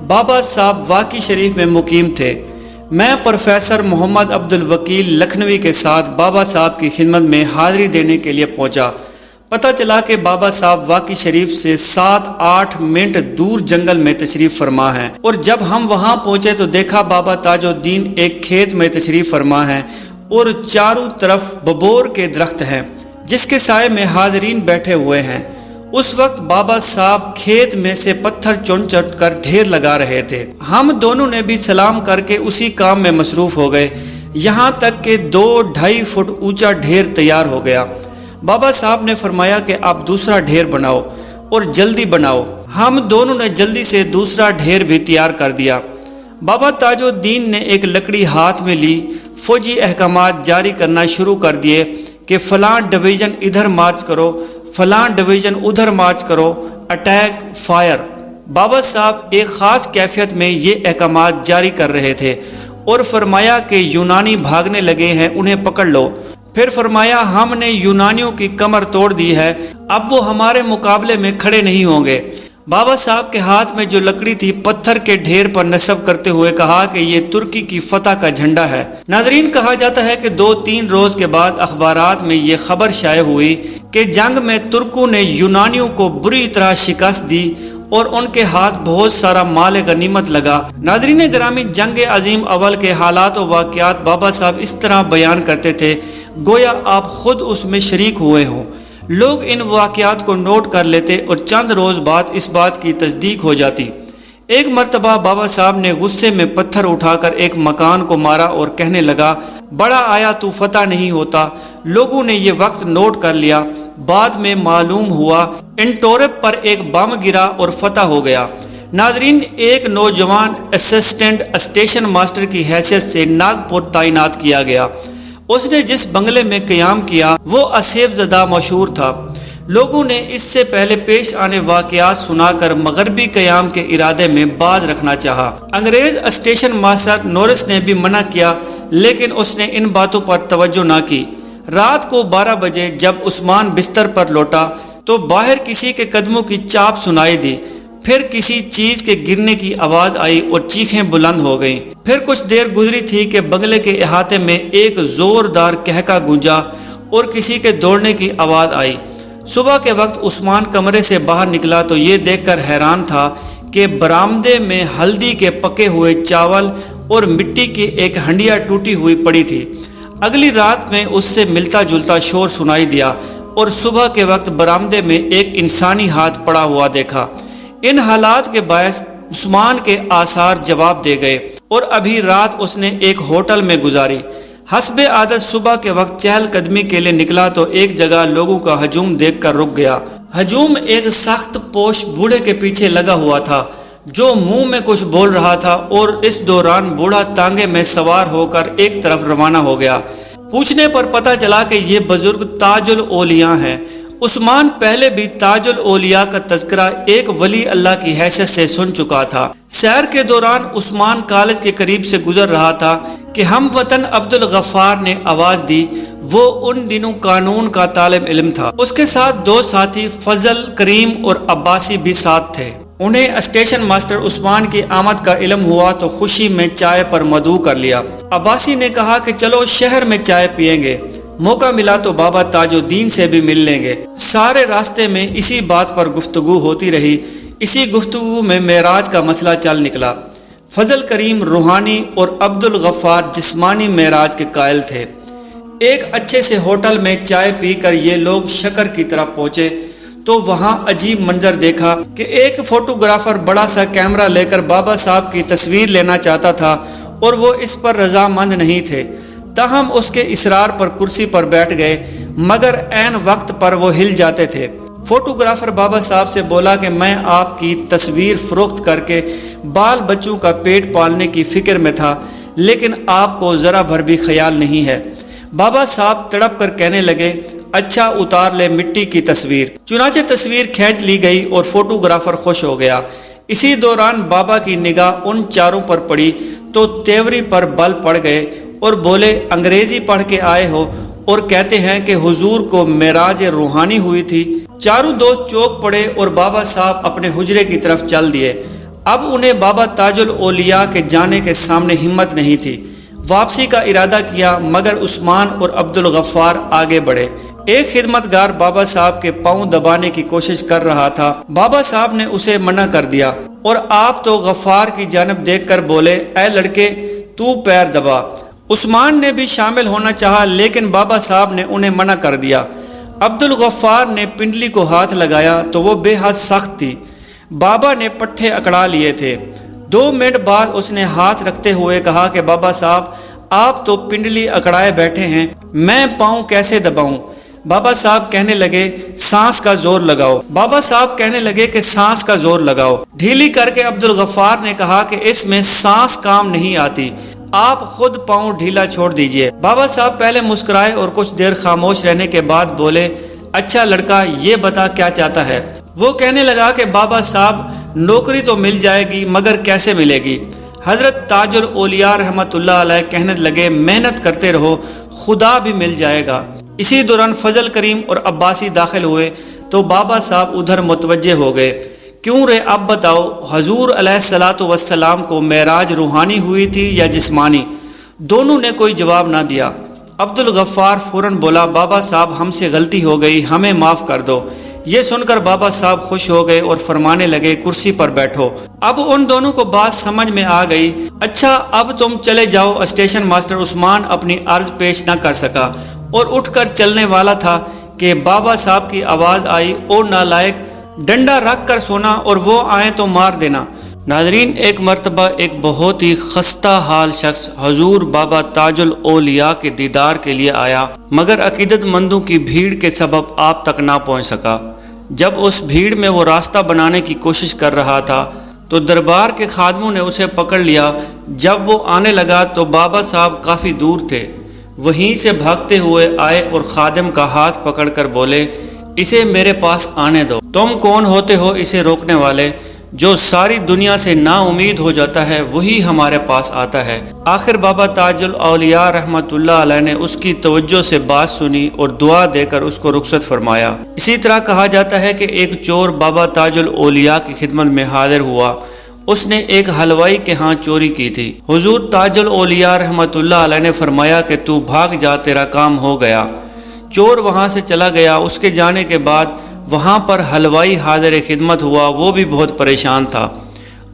بابا صاحب واقعی شریف میں مقیم تھے۔ میں پروفیسر محمد عبد الوکیل لکھنوی کے ساتھ بابا صاحب کی خدمت میں حاضری دینے کے لیے پہنچا۔ پتہ چلا کہ بابا صاحب واقعی شریف سے 7-8 منٹ دور جنگل میں تشریف فرما ہیں، اور جب ہم وہاں پہنچے تو دیکھا بابا تاج الدین ایک کھیت میں تشریف فرما ہیں اور چاروں طرف ببور کے درخت ہیں جس کے سائے میں حاضرین بیٹھے ہوئے ہیں۔ اس وقت بابا صاحب کھیت میں سے پتھر چن چن کر ڈھیر لگا رہے تھے۔ ہم دونوں نے بھی سلام کر کے اسی کام میں مصروف ہو گئے، یہاں تک کہ 2-2.5 فٹ اونچا ڈھیر تیار ہو گیا۔ بابا صاحب نے فرمایا کہ آپ دوسرا ڈھیر بناؤ اور جلدی بناؤ۔ ہم دونوں نے جلدی سے دوسرا ڈھیر بھی تیار کر دیا۔ بابا تاج الدین نے ایک لکڑی ہاتھ میں لی، فوجی احکامات جاری کرنا شروع کر دیے کہ فلاں ڈویژن ادھر مارچ کرو، فلاں ڈویژن ادھر مارچ کرو، اٹیک، فائر۔ بابا صاحب ایک خاص کیفیت میں یہ احکامات جاری کر رہے تھے اور فرمایا کہ یونانی بھاگنے لگے ہیں، انہیں پکڑ لو۔ پھر فرمایا ہم نے یونانیوں کی کمر توڑ دی ہے، اب وہ ہمارے مقابلے میں کھڑے نہیں ہوں گے۔ بابا صاحب کے ہاتھ میں جو لکڑی تھی پتھر کے ڈھیر پر نصب کرتے ہوئے کہا کہ یہ ترکی کی فتح کا جھنڈا ہے۔ ناظرین، کہا جاتا ہے کہ 2-3 روز کے بعد اخبارات میں یہ خبر شائع ہوئی کہ جنگ میں ترکوں نے یونانیوں کو بری طرح شکست دی اور ان کے ہاتھ بہت سارا مال غنیمت لگا۔ ناظرین گرامی، جنگ عظیم اول کے حالات و واقعات بابا صاحب اس طرح بیان کرتے تھے گویا آپ خود اس میں شریک ہوئے ہوں۔ لوگ ان واقعات کو نوٹ کر لیتے اور چند روز بعد اس بات کی تصدیق ہو جاتی۔ ایک مرتبہ بابا صاحب نے غصے میں پتھر اٹھا کر ایک مکان کو مارا اور کہنے لگا، بڑا آیا تو فتح نہیں ہوتا۔ لوگوں نے یہ وقت نوٹ کر لیا۔ بعد میں معلوم ہوا انٹورپ پر ایک بم گرا اور فتح ہو گیا۔ ناظرین، ایک نوجوان اسسٹنٹ اسٹیشن ماسٹر کی حیثیت سے ناگپور تعینات کیا گیا۔ اس نے جس بنگلے میں قیام کیا وہ اسیب زدہ مشہور تھا۔ لوگوں نے اس سے پہلے پیش آنے واقعات سنا کر مغربی قیام کے ارادے میں باز رکھنا چاہا۔ انگریز اسٹیشن ماسٹر نورس نے بھی منع کیا، لیکن اس نے ان باتوں پر توجہ نہ کی۔ رات کو 12 بجے جب عثمان بستر پر لوٹا تو باہر کسی کے قدموں کی چاپ سنائی دی، پھر کسی چیز کے گرنے کی آواز آئی اور چیخیں بلند ہو گئیں۔ پھر کچھ دیر گزری تھی کہ بنگلے کے احاطے میں ایک زوردار کہکا گونجا اور کسی کے دوڑنے کی آواز آئی۔ صبح کے وقت عثمان کمرے سے باہر نکلا تو یہ دیکھ کر حیران تھا کہ برآمدے میں ہلدی کے پکے ہوئے چاول اور مٹی کی ایک ہنڈیا ٹوٹی ہوئی پڑی تھی۔ اگلی رات میں اس سے ملتا جلتا شور سنائی دیا اور صبح کے وقت برآمدے میں ایک انسانی ہاتھ پڑا ہوا دیکھا۔ ان حالات کے باعث عثمان کے آثار جواب دے گئے اور ابھی رات اس نے ایک ہوٹل میں گزاری۔ حسب عادت صبح کے وقت چہل قدمی کے لیے نکلا تو ایک جگہ لوگوں کا ہجوم دیکھ کر رک گیا۔ ہجوم ایک سخت پوش بوڑھے کے پیچھے لگا ہوا تھا جو منہ میں کچھ بول رہا تھا، اور اس دوران بوڑھا تانگے میں سوار ہو کر ایک طرف روانہ ہو گیا۔ پوچھنے پر پتہ چلا کہ یہ بزرگ تاج الاولیاء ہیں۔ عثمان پہلے بھی تاج الاولیاء کا تذکرہ ایک ولی اللہ کی حیثیت سے سن چکا تھا۔ سیر کے دوران عثمان کالج کے قریب سے گزر رہا تھا کہ ہم وطن عبدالغفار نے آواز دی۔ وہ ان دنوں قانون کا طالب علم تھا۔ اس کے ساتھ 2 ساتھی فضل، کریم اور عباسی بھی ساتھ تھے۔ انہیں اسٹیشن ماسٹر عثمان کی آمد کا علم ہوا تو خوشی میں چائے پر مدعو کر لیا۔ عباسی نے کہا کہ چلو شہر میں چائے پیئیں گے، موقع ملا تو بابا تاج الدین سے بھی مل لیں گے۔ سارے راستے میں اسی بات پر گفتگو ہوتی رہی۔ اسی گفتگو میں معراج کا مسئلہ چل نکلا۔ فضل کریم روحانی اور عبدالغفار جسمانی معراج کے قائل تھے۔ ایک اچھے سے ہوٹل میں چائے پی کر یہ لوگ شکر کی طرف پہنچے تو وہاں عجیب منظر دیکھا کہ ایک فوٹوگرافر بڑا سا کیمرہ لے کر بابا صاحب کی تصویر لینا چاہتا تھا اور وہ اس پر رضامند نہیں تھے۔ تاہم اس کے اصرار پر کرسی پر بیٹھ گئے، مگر عین وقت پر وہ ہل جاتے تھے۔ فوٹوگرافر بابا صاحب سے بولا کہ میں آپ کی تصویر فروخت کر کے بال بچوں کا پیٹ پالنے کی فکر میں تھا، لیکن آپ کو ذرا بھر بھی خیال نہیں ہے۔ بابا صاحب تڑپ کر کہنے لگے، اچھا اتار لے مٹی کی تصویر۔ چنانچہ تصویر کھینچ لی گئی اور فوٹوگرافر خوش ہو گیا۔ اسی دوران بابا کی نگاہ ان چاروں پر پڑی تو تیوری پر بل پڑ گئے اور بولے، انگریزی پڑھ کے آئے ہو اور کہتے ہیں کہ حضور کو معراج روحانی ہوئی تھی۔ چاروں دوست چوک پڑے اور بابا صاحب اپنے حجرے کی طرف چل دیے۔ اب انہیں بابا تاج الاولیاء کے جانے کے سامنے ہمت نہیں تھی۔ واپسی کا ارادہ کیا، مگر عثمان اور عبدالغفار آگے بڑھے۔ ایک خدمتگار بابا صاحب کے پاؤں دبانے کی کوشش کر رہا تھا۔ بابا صاحب نے اسے منع کر دیا اور آپ تو غفار کی جانب دیکھ کر بولے، اے لڑکے تو پیر دبا۔ عثمان نے بھی شامل ہونا چاہا، لیکن بابا صاحب نے انہیں منع کر دیا۔ عبدالغفار نے پنڈلی کو ہاتھ لگایا تو وہ بے حد سخت تھی۔ بابا نے پٹھے اکڑا لیے تھے۔ 2 منٹ بعد اس نے ہاتھ رکھتے ہوئے کہا کہ بابا صاحب آپ تو پنڈلی اکڑائے بیٹھے ہیں، میں پاؤں کیسے دباؤں؟ بابا صاحب کہنے لگے سانس کا زور لگاؤ۔ بابا صاحب کہنے لگے کہ سانس کا زور لگاؤ۔ ڈھیلی کر کے عبدالغفار نے کہا کہ اس میں سانس کام نہیں آتی، آپ خود پاؤں ڈھیلا چھوڑ دیجئے۔ بابا صاحب پہلے مسکرائے اور کچھ دیر خاموش رہنے کے بعد بولے، اچھا لڑکا یہ بتا کیا چاہتا ہے؟ وہ کہنے لگا کہ بابا صاحب نوکری تو مل جائے گی مگر کیسے ملے گی؟ حضرت تاج الاولیاء رحمۃ اللہ علیہ کہنے لگے، محنت کرتے رہو، خدا بھی مل جائے گا۔ اسی دوران فضل کریم اور عباسی داخل ہوئے تو بابا صاحب ادھر متوجہ ہو گئے۔ کیوں رے اب بتاؤ، حضور علیہ الصلوۃ والسلام کو معراج روحانی ہوئی تھی یا جسمانی؟ دونوں نے کوئی جواب نہ دیا۔ عبدالغفار فوراً بولا، بابا صاحب ہم سے غلطی ہو گئی، ہمیں معاف کر دو۔ یہ سن کر بابا صاحب خوش ہو گئے اور فرمانے لگے، کرسی پر بیٹھو۔ اب ان دونوں کو بات سمجھ میں آ گئی۔ اچھا اب تم چلے جاؤ۔ اسٹیشن ماسٹر عثمان اپنی عرض پیش نہ کر سکا اور اٹھ کر چلنے والا تھا کہ بابا صاحب کی آواز آئی، او نالائق، ڈنڈا رکھ کر سونا اور وہ آئیں تو مار دینا۔ ناظرین، ایک مرتبہ ایک بہت ہی خستہ حال شخص حضور بابا تاج الاولیاء کے دیدار کے لیے آیا، مگر عقیدت مندوں کی بھیڑ کے سبب آپ تک نہ پہنچ سکا۔ جب اس بھیڑ میں وہ راستہ بنانے کی کوشش کر رہا تھا تو دربار کے خادموں نے اسے پکڑ لیا۔ جب وہ آنے لگا تو بابا صاحب کافی دور تھے، وہیں سے بھاگتے ہوئے آئے اور خادم کا ہاتھ پکڑ کر بولے، اسے میرے پاس آنے دو۔ تم کون ہوتے ہو اسے روکنے والے؟ جو ساری دنیا سے نا امید ہو جاتا ہے وہی ہمارے پاس آتا ہے۔ آخر بابا تاج الاولیاء رحمۃ اللہ علیہ نے اس کی توجہ سے بات سنی اور دعا دے کر اس کو رخصت فرمایا۔ اسی طرح کہا جاتا ہے کہ ایک چور بابا تاج الاولیاء کی خدمت میں حاضر ہوا۔ اس نے ایک حلوائی کے ہاں چوری کی تھی۔ حضور تاج الاولیاء رحمۃ اللہ علیہ نے فرمایا کہ تو بھاگ جا، تیرا کام ہو گیا۔ چور وہاں سے چلا گیا۔ اس کے جانے کے بعد وہاں پر حلوائی حاضر خدمت ہوا، وہ بھی بہت پریشان تھا۔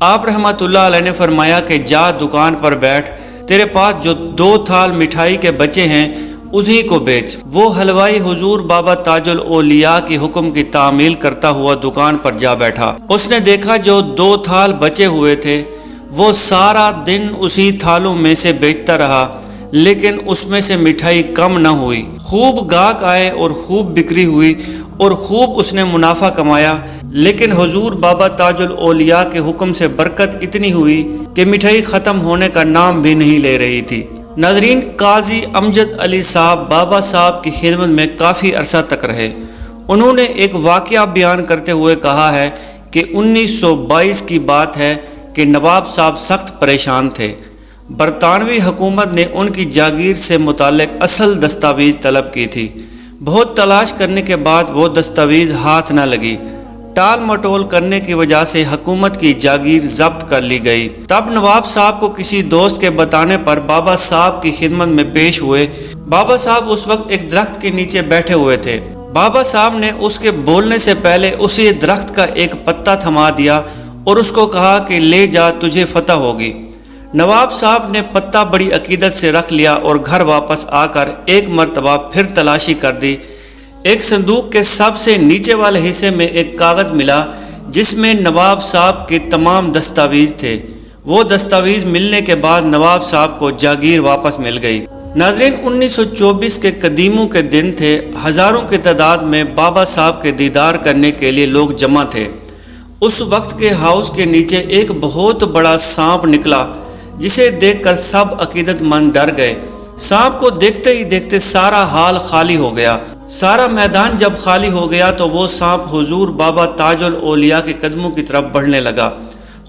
آپ رحمۃ اللہ علیہ نے فرمایا کہ جا دکان پر بیٹھ، تیرے پاس جو 2 تھال مٹھائی کے بچے ہیں اسی کو بیچ۔ وہ حلوائی حضور بابا تاج الاولیاء کی حکم کی تعمیل کرتا ہوا دکان پر جا بیٹھا۔ اس نے دیکھا جو 2 تھال بچے ہوئے تھے وہ سارا دن اسی تھالوں میں سے بیچتا رہا، لیکن اس میں سے مٹھائی کم نہ ہوئی۔ خوب گاہک آئے اور خوب بکری ہوئی اور خوب اس نے منافع کمایا، لیکن حضور بابا تاج الاولیاء کے حکم سے برکت اتنی ہوئی کہ مٹھائی ختم ہونے کا نام بھی نہیں لے رہی تھی۔ ناظرین، قاضی امجد علی صاحب بابا صاحب کی خدمت میں کافی عرصہ تک رہے۔ انہوں نے ایک واقعہ بیان کرتے ہوئے کہا ہے کہ 1922 کی بات ہے کہ نواب صاحب سخت پریشان تھے۔ برطانوی حکومت نے ان کی جاگیر سے متعلق اصل دستاویز طلب کی تھی۔ بہت تلاش کرنے کے بعد وہ دستاویز ہاتھ نہ لگی۔ ٹال مٹول کرنے کی وجہ سے حکومت کی جاگیر ضبط کر لی گئی۔ تب نواب صاحب کو کسی دوست کے بتانے پر بابا صاحب کی خدمت میں پیش ہوئے۔ بابا صاحب اس وقت ایک درخت کے نیچے بیٹھے ہوئے تھے۔ بابا صاحب نے اس کے بولنے سے پہلے اسی درخت کا ایک پتا تھما دیا اور اس کو کہا کہ لے جا، تجھے فتح ہوگی۔ نواب صاحب نے پتا بڑی عقیدت سے رکھ لیا اور گھر واپس آ کر ایک مرتبہ پھر تلاشی کر دی۔ ایک صندوق کے سب سے نیچے والے حصے میں ایک کاغذ ملا جس میں نواب صاحب کے تمام دستاویز تھے۔ وہ دستاویز ملنے کے بعد نواب صاحب کو جاگیر واپس مل گئی۔ ناظرین، 1924 کے قدیموں کے دن تھے۔ ہزاروں کی تعداد میں بابا صاحب کے دیدار کرنے کے لیے لوگ جمع تھے۔ اس وقت کے ہاؤس کے نیچے ایک بہت بڑا سانپ نکلا جسے دیکھ کر سب عقیدت مند ڈر گئے۔ سانپ کو دیکھتے ہی دیکھتے سارا حال خالی ہو گیا۔ سارا میدان جب خالی ہو گیا تو وہ سانپ حضور بابا تاج الاولیاء کے قدموں کی طرف بڑھنے لگا۔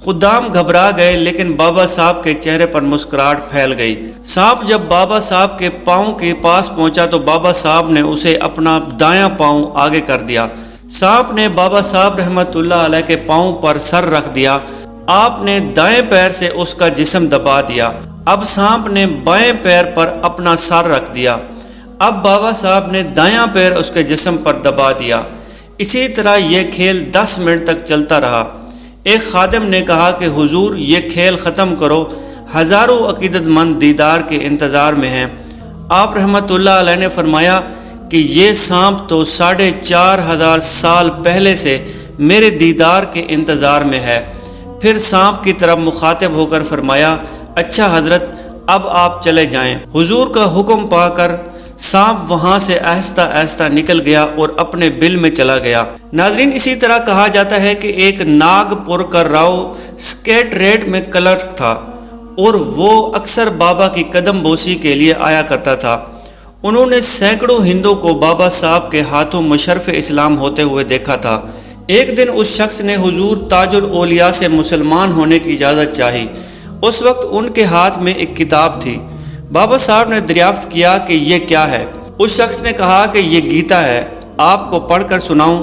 خدام گھبرا گئے، لیکن بابا صاحب کے چہرے پر مسکراہٹ پھیل گئی۔ سانپ جب بابا صاحب کے پاؤں کے پاس پہنچا تو بابا صاحب نے اسے اپنا دایاں پاؤں آگے کر دیا۔ سانپ نے بابا صاحب رحمۃ اللہ علیہ کے پاؤں پر سر رکھ دیا۔ آپ نے دائیں پیر سے اس کا جسم دبا دیا۔ اب سانپ نے بائیں پیر پر اپنا سر رکھ دیا۔ اب بابا صاحب نے دایاں پیر اس کے جسم پر دبا دیا۔ اسی طرح یہ کھیل 10 منٹ تک چلتا رہا۔ ایک خادم نے کہا کہ حضور یہ کھیل ختم کرو، ہزاروں عقیدت مند دیدار کے انتظار میں ہیں۔ آپ رحمۃ اللہ علیہ نے فرمایا کہ یہ سانپ تو 4500 سال پہلے سے میرے دیدار کے انتظار میں ہے۔ پھر سانپ کی طرف مخاطب ہو کر فرمایا، اچھا حضرت اب آپ چلے جائیں۔ حضور کا حکم پا کر سانپ وہاں سے آہستہ آہستہ نکل گیا اور اپنے بل میں چلا گیا۔ ناظرین، اسی طرح کہا جاتا ہے کہ ایک ناگپور کا راؤ سکریٹریٹ میں کلرک تھا۔ اور وہ اکثر بابا کی قدم بوسی کے لیے آیا کرتا تھا۔ انہوں نے سینکڑوں ہندوؤں کو بابا صاحب کے ہاتھوں مشرف اسلام ہوتے ہوئے دیکھا تھا۔ ایک دن اس شخص نے حضور تاج الاولیاء سے مسلمان ہونے کی اجازت چاہی۔ اس وقت ان کے ہاتھ میں ایک کتاب تھی۔ بابا صاحب نے دریافت کیا کہ یہ کیا ہے؟ اس شخص نے کہا کہ یہ گیتا ہے، آپ کو پڑھ کر سناؤں؟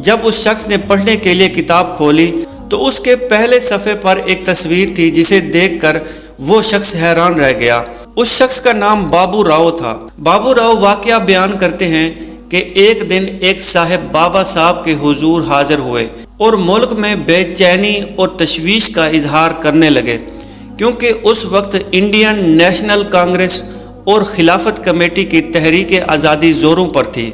جب اس شخص نے پڑھنے کے لیے کتاب کھولی تو اس کے پہلے صفحے پر ایک تصویر تھی جسے دیکھ کر وہ شخص حیران رہ گیا۔ اس شخص کا نام بابو راؤ تھا۔ بابو راؤ واقعہ بیان کرتے ہیں کہ ایک دن ایک صاحب بابا صاحب کے حضور حاضر ہوئے اور ملک میں بے چینی اور تشویش کا اظہار کرنے لگے، کیونکہ اس وقت انڈین نیشنل کانگریس اور خلافت کمیٹی کی تحریک آزادی زوروں پر تھی۔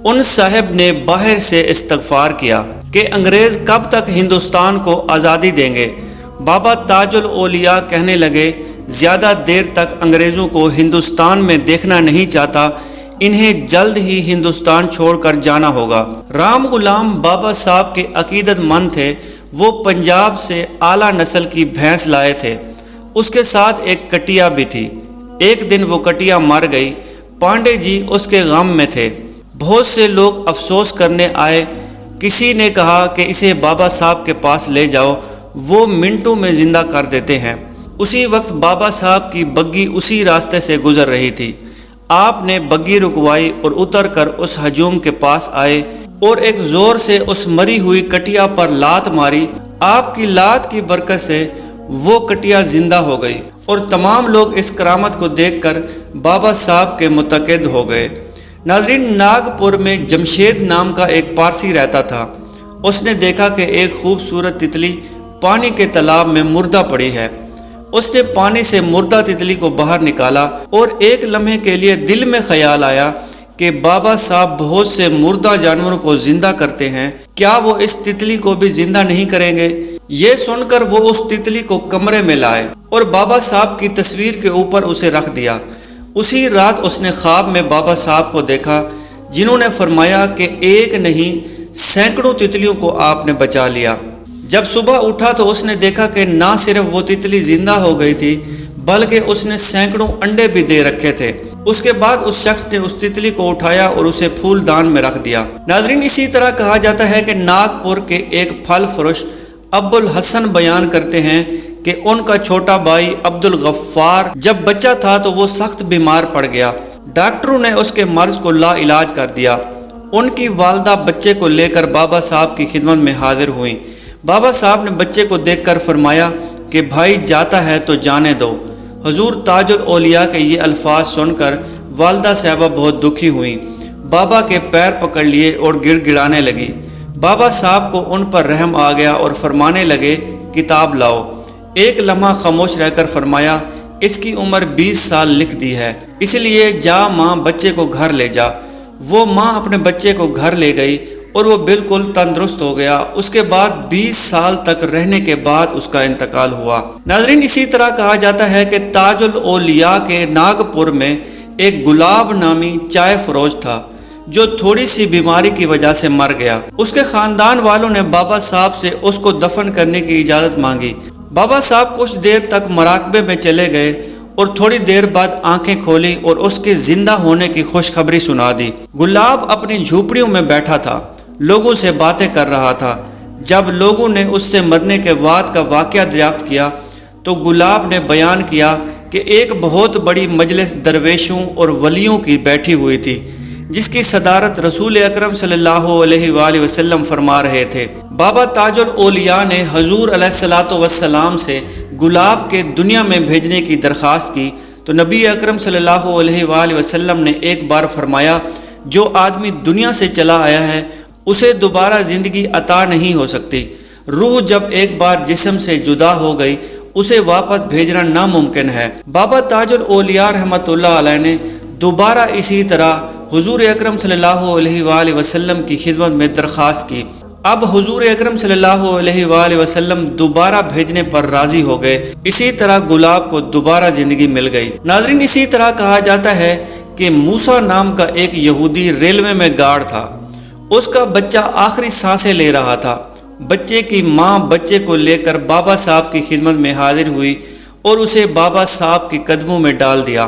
ان صاحب نے باہر سے استغفار کیا کہ انگریز کب تک ہندوستان کو آزادی دیں گے۔ بابا تاج الاولیاء کہنے لگے، زیادہ دیر تک انگریزوں کو ہندوستان میں دیکھنا نہیں چاہتا، انہیں جلد ہی ہندوستان چھوڑ کر جانا ہوگا۔ رام غلام بابا صاحب کے عقیدت مند تھے۔ وہ پنجاب سے اعلیٰ نسل کی بھینس لائے تھے۔ اس کے ساتھ ایک کٹیا بھی تھی۔ ایک دن وہ کٹیا مر گئی۔ پانڈے جی اس کے غم میں تھے۔ بہت سے لوگ افسوس کرنے آئے۔ کسی نے کہا کہ اسے بابا صاحب کے پاس لے جاؤ، وہ منٹوں میں زندہ کر دیتے ہیں۔ اسی وقت بابا صاحب کی بگی اسی راستے سے گزر رہی تھی۔ آپ نے بگی رکوائی اور اتر کر اس ہجوم کے پاس آئے اور ایک زور سے اس مری ہوئی کٹیا پر لات ماری۔ آپ کی لات کی برکت سے وہ کٹیا زندہ ہو گئی اور تمام لوگ اس کرامت کو دیکھ کر بابا صاحب کے متقد ہو گئے۔ ناظرین، ناگپور میں جمشید نام کا ایک پارسی رہتا تھا۔ اس نے دیکھا کہ ایک خوبصورت تتلی پانی کے تالاب میں مردہ پڑی ہے۔ اس نے پانی سے مردہ تتلی کو باہر نکالا اور ایک لمحے کے لیے دل میں خیال آیا کہ بابا صاحب بہت سے مردہ جانوروں کو زندہ کرتے ہیں، کیا وہ اس تتلی کو بھی زندہ نہیں کریں گے؟ یہ سن کر وہ اس تتلی کو کمرے میں لائے اور بابا صاحب کی تصویر کے اوپر اسے رکھ دیا۔ اسی رات اس نے خواب میں بابا صاحب کو دیکھا، جنہوں نے فرمایا کہ ایک نہیں سینکڑوں تتلیوں کو آپ نے بچا لیا۔ جب صبح اٹھا تو اس نے دیکھا کہ نہ صرف وہ تتلی زندہ ہو گئی تھی بلکہ اس نے سینکڑوں انڈے بھی دے رکھے تھے۔ اس کے بعد اس شخص نے اس تتلی کو اٹھایا اور اسے پھول دان میں رکھ دیا۔ ناظرین، اسی طرح کہا جاتا ہے کہ ناگپور کے ایک پھل فروش ابو الحسن بیان کرتے ہیں کہ ان کا چھوٹا بھائی عبد الغفار جب بچہ تھا تو وہ سخت بیمار پڑ گیا۔ ڈاکٹروں نے اس کے مرض کو لا علاج کر دیا۔ ان کی والدہ بچے کو لے کر بابا صاحب کی خدمت میں حاضر ہوئیں۔ بابا صاحب نے بچے کو دیکھ کر فرمایا کہ بھائی جاتا ہے تو جانے دو۔ حضور تاج الاولیاء کے یہ الفاظ سن کر والدہ صاحبہ بہت دکھی ہوئیں۔ بابا کے پیر پکڑ لیے اور گڑ گڑانے لگی۔ بابا صاحب کو ان پر رحم آ گیا اور فرمانے لگے، کتاب لاؤ۔ ایک لمحہ خاموش رہ کر فرمایا، اس کی عمر 20 سال لکھ دی ہے، اس لیے جا ماں بچے کو گھر لے جا۔ وہ ماں اپنے بچے کو گھر لے گئی اور وہ بالکل تندرست ہو گیا۔ اس کے بعد 20 سال تک رہنے کے بعد اس کا انتقال ہوا۔ ناظرین، اسی طرح کہا جاتا ہے کہ تاج الاولیاء کے ناگپور میں ایک گلاب نامی چائے فروش تھا جو تھوڑی سی بیماری کی وجہ سے مر گیا۔ اس کے خاندان والوں نے بابا صاحب سے اس کو دفن کرنے کی اجازت مانگی۔ بابا صاحب کچھ دیر تک مراقبے میں چلے گئے اور تھوڑی دیر بعد آنکھیں کھولی اور اس کے زندہ ہونے کی خوشخبری سنا دی۔ گلاب اپنی جھوپڑیوں میں بیٹھا تھا، لوگوں سے باتیں کر رہا تھا۔ جب لوگوں نے اس سے مرنے کے بعد کا واقعہ دریافت کیا تو گلاب نے بیان کیا کہ ایک بہت بڑی مجلس درویشوں اور ولیوں کی بیٹھی ہوئی تھی، جس کی صدارت رسول اکرم صلی اللہ علیہ وآلہ وسلم فرما رہے تھے۔ بابا تاج الاولیاء نے حضور علیہ الصلوۃ والسلام سے گلاب کے دنیا میں بھیجنے کی درخواست کی تو نبی اکرم صلی اللہ علیہ وآلہ وسلم نے ایک بار فرمایا، جو آدمی دنیا سے چلا آیا ہے اسے دوبارہ زندگی عطا نہیں ہو سکتی۔ روح جب ایک بار جسم سے جدا ہو گئی اسے واپس بھیجنا ناممکن ہے۔ بابا تاج الاولیاء رحمۃ اللہ علیہ نے دوبارہ اسی طرح حضور اکرم صلی اللہ علیہ وآلہ وسلم کی خدمت میں درخواست کی۔ اب حضور اکرم صلی اللہ علیہ وآلہ وسلم دوبارہ بھیجنے پر راضی ہو گئے۔ اسی طرح گلاب کو دوبارہ زندگی مل گئی۔ ناظرین، اسی طرح کہا جاتا ہے کہ موسیٰ نام کا ایک یہودی ریلوے میں گارڈ تھا۔ اس کا بچہ آخری سانسیں لے رہا تھا۔ بچے کی ماں بچے کو لے کر بابا صاحب کی خدمت میں حاضر ہوئی اور اسے بابا صاحب کے قدموں میں ڈال دیا۔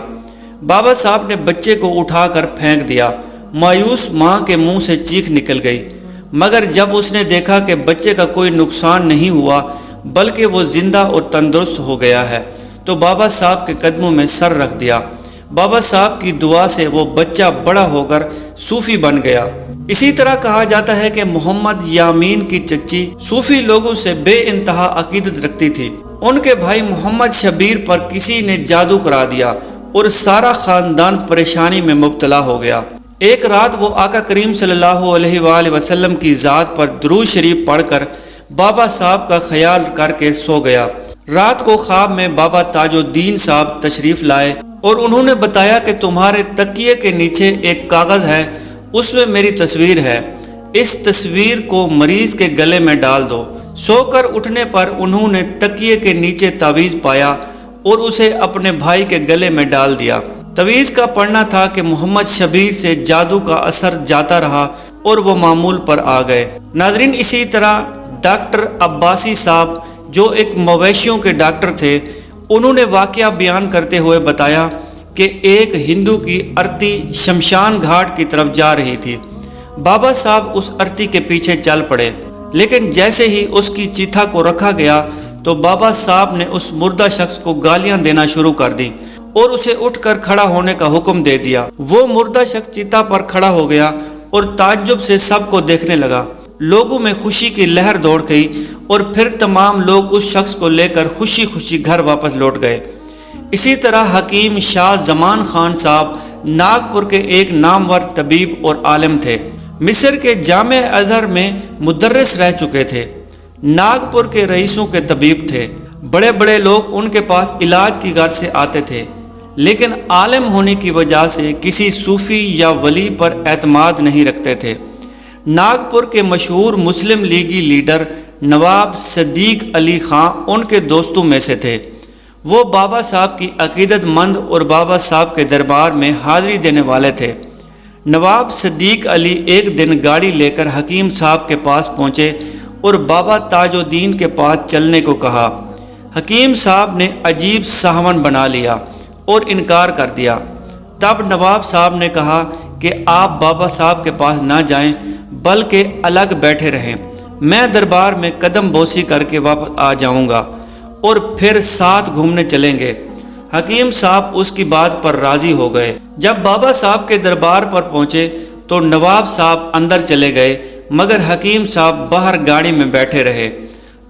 بابا صاحب نے بچے کو اٹھا کر پھینک دیا۔ مایوس ماں کے منہ سے چیخ نکل گئی، مگر جب اس نے دیکھا کہ بچے کا کوئی نقصان نہیں ہوا بلکہ وہ زندہ اور تندرست ہو گیا ہے تو بابا صاحب کے قدموں میں سر رکھ دیا۔ بابا صاحب کی دعا سے وہ بچہ بڑا ہو کر صوفی بن گیا۔ اسی طرح کہا جاتا ہے کہ محمد یامین کی چچی صوفی لوگوں سے بے انتہا عقیدت رکھتی تھی۔ ان کے بھائی محمد شبیر پر کسی نے جادو کرا دیا اور سارا خاندان پریشانی میں مبتلا ہو گیا۔ ایک رات وہ آقا کریم صلی اللہ علیہ وآلہ وسلم کی ذات پر درود شریف پڑھ کر بابا صاحب کا خیال کر کے سو گیا۔ رات کو خواب میں بابا تاج الدین صاحب تشریف لائے اور انہوں نے بتایا کہ تمہارے تکیے کے نیچے ایک کاغذ ہے، اس میں میری تصویر ہے، اس تصویر کو مریض کے گلے میں ڈال دو۔ سو کر اٹھنے پر انہوں نے تکیے کے نیچے تعویذ پایا اور اسے اپنے بھائی کے گلے میں ڈال دیا۔ تعویذ کا پڑھنا تھا کہ محمد شبیر سے جادو کا اثر جاتا رہا اور وہ معمول پر آ گئے۔ ناظرین، اسی طرح ڈاکٹر عباسی صاحب جو ایک مویشیوں کے ڈاکٹر تھے، انہوں نے واقعہ بیان کرتے ہوئے بتایا کہ ایک ہندو کی ارتی شمشان گھاٹ کی طرف جا رہی تھی۔ بابا صاحب اس ارتی کے پیچھے چل پڑے، لیکن جیسے ہی اس کی چیتھا کو رکھا گیا تو بابا صاحب نے اس مردہ شخص کو گالیاں دینا شروع کر دی اور اسے اٹھ کر کھڑا ہونے کا حکم دے دیا۔ وہ مردہ شخص چیتا پر کھڑا ہو گیا اور تعجب سے سب کو دیکھنے لگا۔ لوگوں میں خوشی کی لہر دوڑ گئی اور پھر تمام لوگ اس شخص کو لے کر خوشی خوشی گھر واپس لوٹ گئے۔ اسی طرح حکیم شاہ زمان خان صاحب ناگپور کے ایک نامور طبیب اور عالم تھے۔ مصر کے جامع ازہر میں مدرس رہ چکے تھے۔ ناگپور کے رئیسوں کے طبیب تھے۔ بڑے بڑے لوگ ان کے پاس علاج کی غرض سے آتے تھے، لیکن عالم ہونے کی وجہ سے کسی صوفی یا ولی پر اعتماد نہیں رکھتے تھے۔ ناگپور کے مشہور مسلم لیگی لیڈر نواب صدیق علی خان ان کے دوستوں میں سے تھے۔ وہ بابا صاحب کی عقیدت مند اور بابا صاحب کے دربار میں حاضری دینے والے تھے۔ نواب صدیق علی ایک دن گاڑی لے کر حکیم صاحب کے پاس پہنچے اور بابا تاج الدین کے پاس چلنے کو کہا۔ حکیم صاحب نے عجیب سہون بنا لیا اور انکار کر دیا۔ تب نواب صاحب نے کہا کہ آپ بابا صاحب کے پاس نہ جائیں بلکہ الگ بیٹھے رہیں، میں دربار میں قدم بوسی کر کے واپس آ جاؤں گا اور پھر ساتھ گھومنے چلیں گے۔ حکیم صاحب اس کی بات پر راضی ہو گئے۔ جب بابا صاحب کے دربار پر پہنچے تو نواب صاحب اندر چلے گئے، مگر حکیم صاحب باہر گاڑی میں بیٹھے رہے۔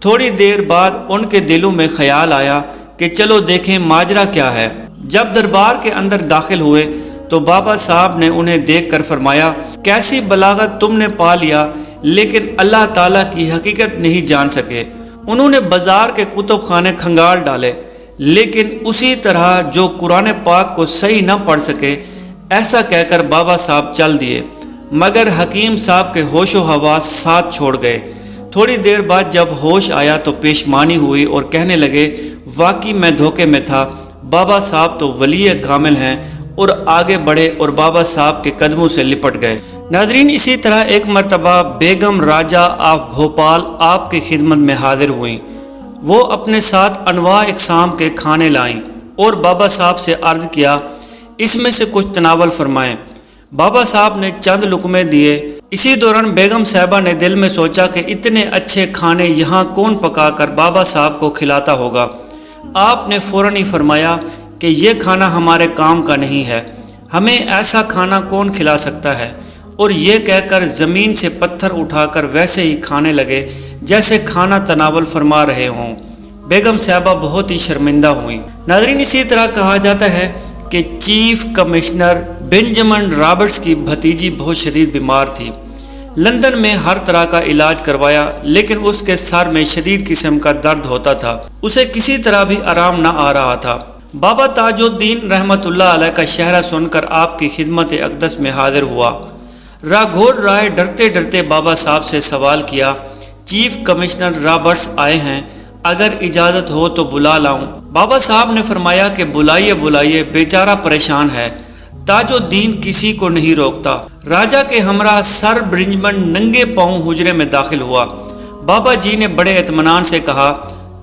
تھوڑی دیر بعد ان کے دلوں میں خیال آیا کہ چلو دیکھیں ماجرا کیا ہے۔ جب دربار کے اندر داخل ہوئے تو بابا صاحب نے انہیں دیکھ کر فرمایا، کیسی بلاغت تم نے پا لیا، لیکن اللہ تعالیٰ کی حقیقت نہیں جان سکے۔ انہوں نے بازار کے کتب خانے کھنگال ڈالے، لیکن اسی طرح جو قرآن پاک کو صحیح نہ پڑھ سکے، ایسا کہہ کر بابا صاحب چل دیے، مگر حکیم صاحب کے ہوش و حواس ساتھ چھوڑ گئے۔ تھوڑی دیر بعد جب ہوش آیا تو پیشمانی ہوئی اور کہنے لگے، واقعی میں دھوکے میں تھا، بابا صاحب تو ولی کامل ہیں، اور آگے بڑھے اور بابا صاحب کے قدموں سے لپٹ گئے۔ ناظرین، اسی طرح ایک مرتبہ بیگم راجہ آف بھوپال آپ کی خدمت میں حاضر ہوئیں۔ وہ اپنے ساتھ انواع اقسام کے کھانے لائیں اور بابا صاحب سے عرض کیا، اس میں سے کچھ تناول فرمائیں۔ بابا صاحب نے چند لقمے دیے۔ اسی دوران بیگم صاحبہ نے دل میں سوچا کہ اتنے اچھے کھانے یہاں کون پکا کر بابا صاحب کو کھلاتا ہوگا۔ آپ نے فوراً ہی فرمایا کہ یہ کھانا ہمارے کام کا نہیں ہے، ہمیں ایسا کھانا کون کھلا سکتا ہے، اور یہ کہہ کر زمین سے پتھر اٹھا کر ویسے ہی کھانے لگے جیسے کھانا تناول فرما رہے ہوں۔ بیگم صاحبہ بہت ہی شرمندہ ہوئیں۔ ناظرین، اسی طرح کہا جاتا ہے کہ چیف کمشنر بنجمن رابرٹس کی بھتیجی بہت شدید بیمار تھی۔ لندن میں ہر طرح کا علاج کروایا، لیکن اس کے سر میں شدید قسم کا درد ہوتا تھا، اسے کسی طرح بھی آرام نہ آ رہا تھا۔ بابا تاج الدین رحمۃ اللہ علیہ کا شہرہ سن کر آپ کی خدمت اقدس میں حاضر ہوا۔ راگھور رائے ڈرتے ڈرتے بابا صاحب سے سوال کیا، چیف کمشنر رابرٹس آئے ہیں، اگر اجازت ہو تو بلا لاؤں؟ بابا صاحب نے فرمایا کہ بلائیے بلائیے، بیچارہ پریشان ہے۔ تاج الدین کسی کو نہیں روکتا۔ راجہ کے ہمراہ سر برنجمن ننگے پاؤں حجرے میں داخل ہوا۔ بابا جی نے بڑے اطمینان سے کہا،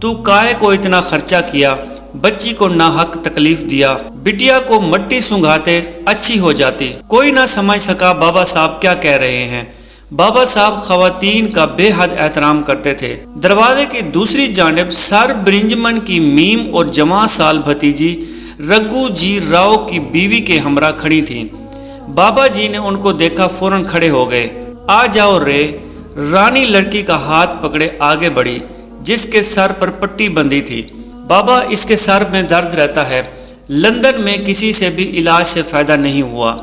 تو کائے کو اتنا خرچہ کیا بچی کو ناحق تکلیف دیا، بٹیا کو مٹی سنگھاتے اچھی ہو جاتی۔ کوئی نہ سمجھ سکا بابا صاحب کیا کہہ رہے ہیں۔ بابا صاحب خواتین کا بے حد احترام کرتے تھے۔ دروازے کی دوسری جانب سر برنجمن کی میم اور جوان سال بھتیجی رگو جی راؤ کی بیوی کے ہمراہ کھڑی تھیں۔ بابا جی نے ان کو دیکھا فوراً کھڑے ہو گئے۔ آ جاؤ رے۔ رانی لڑکی کا ہاتھ پکڑے آگے بڑھی، جس کے سر پر پٹی بندھی تھی۔ بابا اس کے سر میں درد رہتا ہے، لندن میں کسی سے بھی علاج سے فائدہ نہیں ہوا۔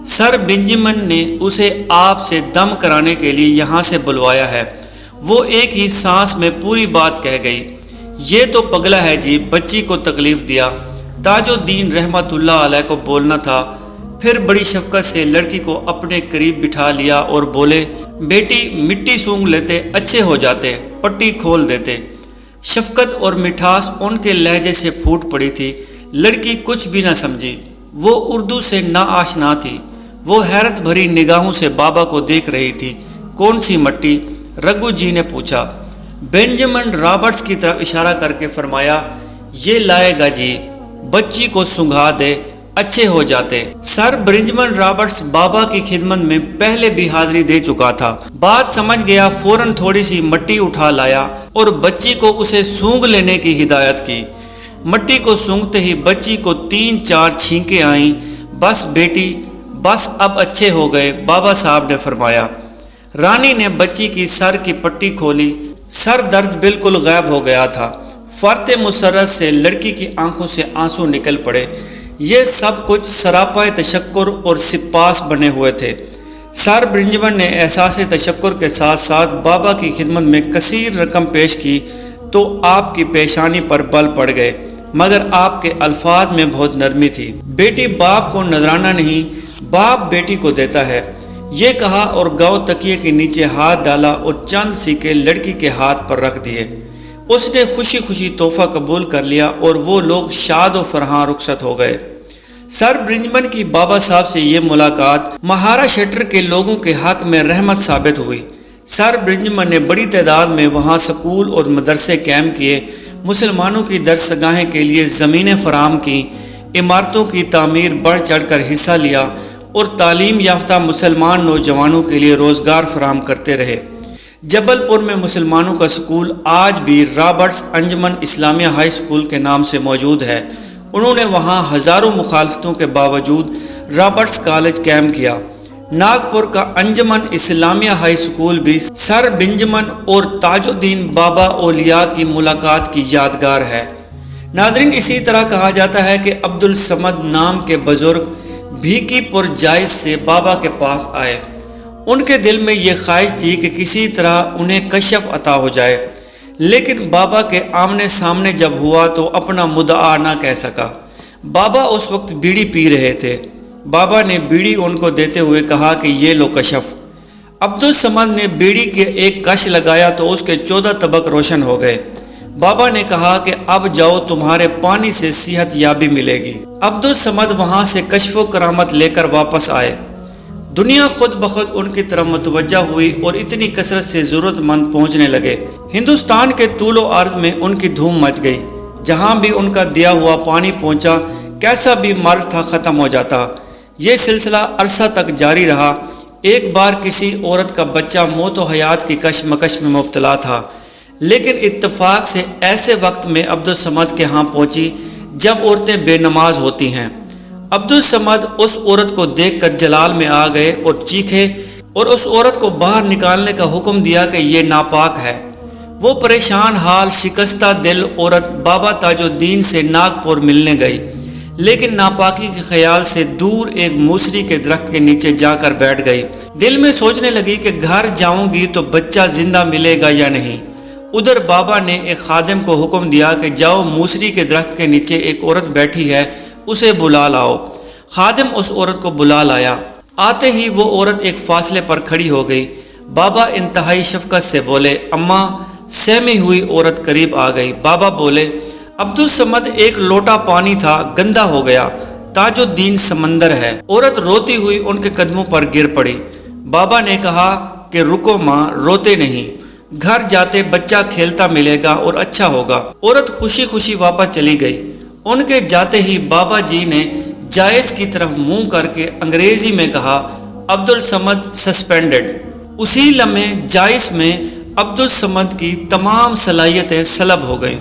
سر بنجمن نے اسے آپ سے دم کرانے کے لیے یہاں سے بلوایا ہے۔ وہ ایک ہی سانس میں پوری بات کہہ گئی۔ یہ تو پگلا ہے جی، بچی کو تکلیف دیا۔ تاج الدین رحمت اللہ علیہ کو بولنا تھا۔ پھر بڑی شفقت سے لڑکی کو اپنے قریب بٹھا لیا اور بولے، بیٹی مٹی سونگھ لیتے اچھے ہو جاتے، پٹی کھول دیتے۔ شفقت اور مٹھاس ان کے لہجے سے پھوٹ پڑی تھی۔ لڑکی کچھ بھی نہ سمجھی، وہ اردو سے نا آشنا تھی۔ وہ حیرت بھری نگاہوں سے بابا کو دیکھ رہی تھی۔ کون سی مٹی؟ رگو جی نے پوچھا۔ بینجمن رابرٹس کی طرف اشارہ کر کے فرمایا، یہ لائے گا جی، بچی کو سنگھا دے اچھے ہو جاتے۔ سر برنجمن رابرٹس بابا کی خدمت میں پہلے بھی حاضری دے چکا تھا۔ بات سمجھ گیا، فوراً تھوڑی سی مٹی اٹھا لایا اور بچی کو اسے سونگ لینے کی ہدایت کی۔ مٹی کو سونگتے ہی بچی کو 3-4 چھینکیں آئیں۔ بس بیٹی، بس اب اچھے ہو گئے، بابا صاحب نے فرمایا۔ رانی نے بچی کی سر کی پٹی کھولی، سر درد بالکل غائب ہو گیا تھا۔ فرط مسرت سے لڑکی کی آنکھوں سے آنسو نکل پڑے۔ یہ سب کچھ سراپا تشکر اور سپاس بنے ہوئے تھے۔ سر برنجمن نے احساس تشکر کے ساتھ ساتھ بابا کی خدمت میں کثیر رقم پیش کی تو آپ کی پیشانی پر بل پڑ گئے، مگر آپ کے الفاظ میں بہت نرمی تھی۔ بیٹی باپ کو نذرانہ نہیں، باپ بیٹی کو دیتا ہے، یہ کہا اور گاؤ تکیے کے نیچے ہاتھ ڈالا اور چند سکے لڑکی کے ہاتھ پر رکھ دیے۔ اس نے خوشی خوشی تحفہ قبول کر لیا اور وہ لوگ شاد و فرحاں رخصت ہو گئے۔ سر برنجمن کی بابا صاحب سے یہ ملاقات مہارا شٹر کے لوگوں کے حق میں رحمت ثابت ہوئی۔ سر برنجمن نے بڑی تعداد میں وہاں سکول اور مدرسے قائم کیے، مسلمانوں کی درس گاہیں کے لیے زمینیں فراہم کی، عمارتوں کی تعمیر بڑھ چڑھ کر حصہ لیا اور تعلیم یافتہ مسلمان نوجوانوں کے لیے روزگار فراہم کرتے رہے۔ جبل پور میں مسلمانوں کا سکول آج بھی رابرٹس انجمن اسلامیہ ہائی سکول کے نام سے موجود ہے۔ انہوں نے وہاں ہزاروں مخالفتوں کے باوجود رابرٹس کالج قائم کیا۔ ناگپور کا انجمن اسلامیہ ہائی سکول بھی سر بنجمن اور تاج الدین بابا اولیاء کی ملاقات کی یادگار ہے۔ ناظرین، اسی طرح کہا جاتا ہے کہ عبدالصمد نام کے بزرگ بھیکی پور جائز سے بابا کے پاس آئے۔ ان کے دل میں یہ خواہش تھی کہ کسی طرح انہیں کشف عطا ہو جائے، لیکن بابا کے آمنے سامنے جب ہوا تو اپنا مدعا نہ کہہ سکا۔ بابا اس وقت بیڑی پی رہے تھے۔ بابا نے بیڑی ان کو دیتے ہوئے کہا کہ یہ لو کشف۔ عبدالصمد نے بیڑی کے ایک کش لگایا تو اس کے 14 طبق روشن ہو گئے۔ بابا نے کہا کہ اب جاؤ، تمہارے پانی سے صحت یابی ملے گی۔ عبدالصمد وہاں سے کشف و کرامت لے کر واپس آئے۔ دنیا خود بخود ان کی طرف متوجہ ہوئی اور اتنی کثرت سے ضرورت مند پہنچنے لگے۔ ہندوستان کے طول و عرض میں ان کی دھوم مچ گئی۔ جہاں بھی ان کا دیا ہوا پانی پہنچا، کیسا بھی مرض تھا ختم ہو جاتا۔ یہ سلسلہ عرصہ تک جاری رہا۔ ایک بار کسی عورت کا بچہ موت و حیات کی کشمکش میں مبتلا تھا، لیکن اتفاق سے ایسے وقت میں عبدالصمد کے ہاں پہنچی جب عورتیں بے نماز ہوتی ہیں۔ عبدالصمد اس عورت کو دیکھ کر جلال میں آ گئے اور چیخے اور اس عورت کو باہر نکالنے کا حکم دیا کہ یہ ناپاک ہے۔ وہ پریشان حال شکستہ دل عورت بابا تاج الدین سے ناگپور ملنے گئی، لیکن ناپاکی کے خیال سے دور ایک موسری کے درخت کے نیچے جا کر بیٹھ گئی۔ دل میں سوچنے لگی کہ گھر جاؤں گی تو بچہ زندہ ملے گا یا نہیں۔ ادھر بابا نے ایک خادم کو حکم دیا کہ جاؤ، موسری کے درخت کے نیچے ایک عورت بیٹھی ہے، اسے بلا لاؤ۔ خادم اس عورت کو بلا لایا۔ آتے ہی وہ عورت ایک فاصلے پر کھڑی ہو گئی۔ بابا انتہائی شفقت سے بولے، اماں۔ سہمی ہوئی عورت قریب آ گئی۔ بابا بولے، عبدالصمد ایک لوٹا پانی تھا، گندا ہو گیا، تاج الدین سمندر ہے۔ عورت روتی ہوئی ان کے قدموں پر گر پڑی۔ بابا نے کہا کہ رکو ماں، روتے نہیں، گھر جاتے بچہ کھیلتا ملے گا اور اچھا ہوگا۔ عورت خوشی خوشی واپس چلی گئی۔ ان کے جاتے ہی بابا جی نے جائز کی طرف منہ کر کے انگریزی میں کہا عبدالصمد سسپینڈڈ۔ اسی لمحے جائز میں عبدالصمد کی تمام صلاحیتیں سلب ہو گئیں۔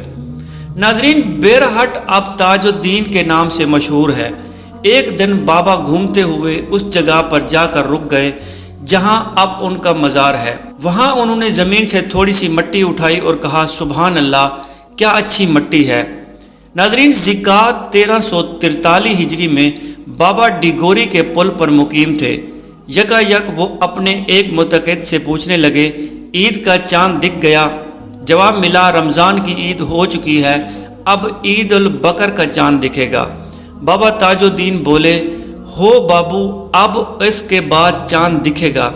ناظرین، بیرہٹ اب تاج الدین کے نام سے مشہور ہے۔ ایک دن بابا گھومتے ہوئے اس جگہ پر جا کر رک گئے جہاں اب ان کا مزار ہے۔ وہاں انہوں نے زمین سے تھوڑی سی مٹی اٹھائی اور کہا سبحان اللہ، کیا اچھی مٹی ہے۔ ناظرین، ذکات 1343 ہجری میں بابا ڈیگوری کے پل پر مقیم تھے۔ یکا یک وہ اپنے ایک متقد سے پوچھنے لگے عید کا چاند دکھ گیا؟ جواب ملا رمضان کی عید ہو چکی ہے، اب عید البقر کا چاند دکھے گا۔ بابا تاج الدین بولے ہو بابو، اب اس کے بعد چاند دکھے گا۔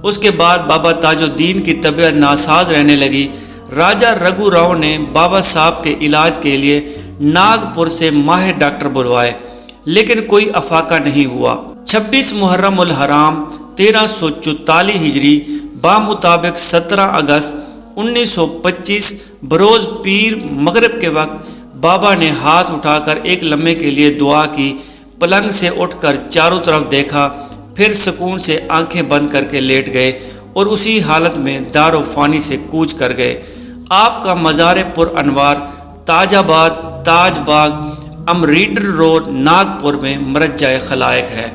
اس کے بعد بابا تاج الدین کی طبیعت ناساز رہنے لگی۔ راجہ رگھو راؤ نے بابا صاحب کے علاج کے لیے ناگپور سے ماہر ڈاکٹر بلوائے، لیکن کوئی افاقہ نہیں ہوا۔ 26 محرم الحرام 1344 ہجری بامطابق 17 اگست 1925 بروز پیر مغرب کے وقت بابا نے ہاتھ اٹھا کر ایک لمحے کے لیے دعا کی، پلنگ سے اٹھ کر چاروں طرف دیکھا، پھر سکون سے آنکھیں بند کر کے لیٹ گئے اور اسی حالت میں دار و فانی سے کوچ کر گئے۔ آپ کا مزار پر انوار تاج آباد تاج باغ امریڈر روڈ ناگپور میں مرجع خلائق ہے۔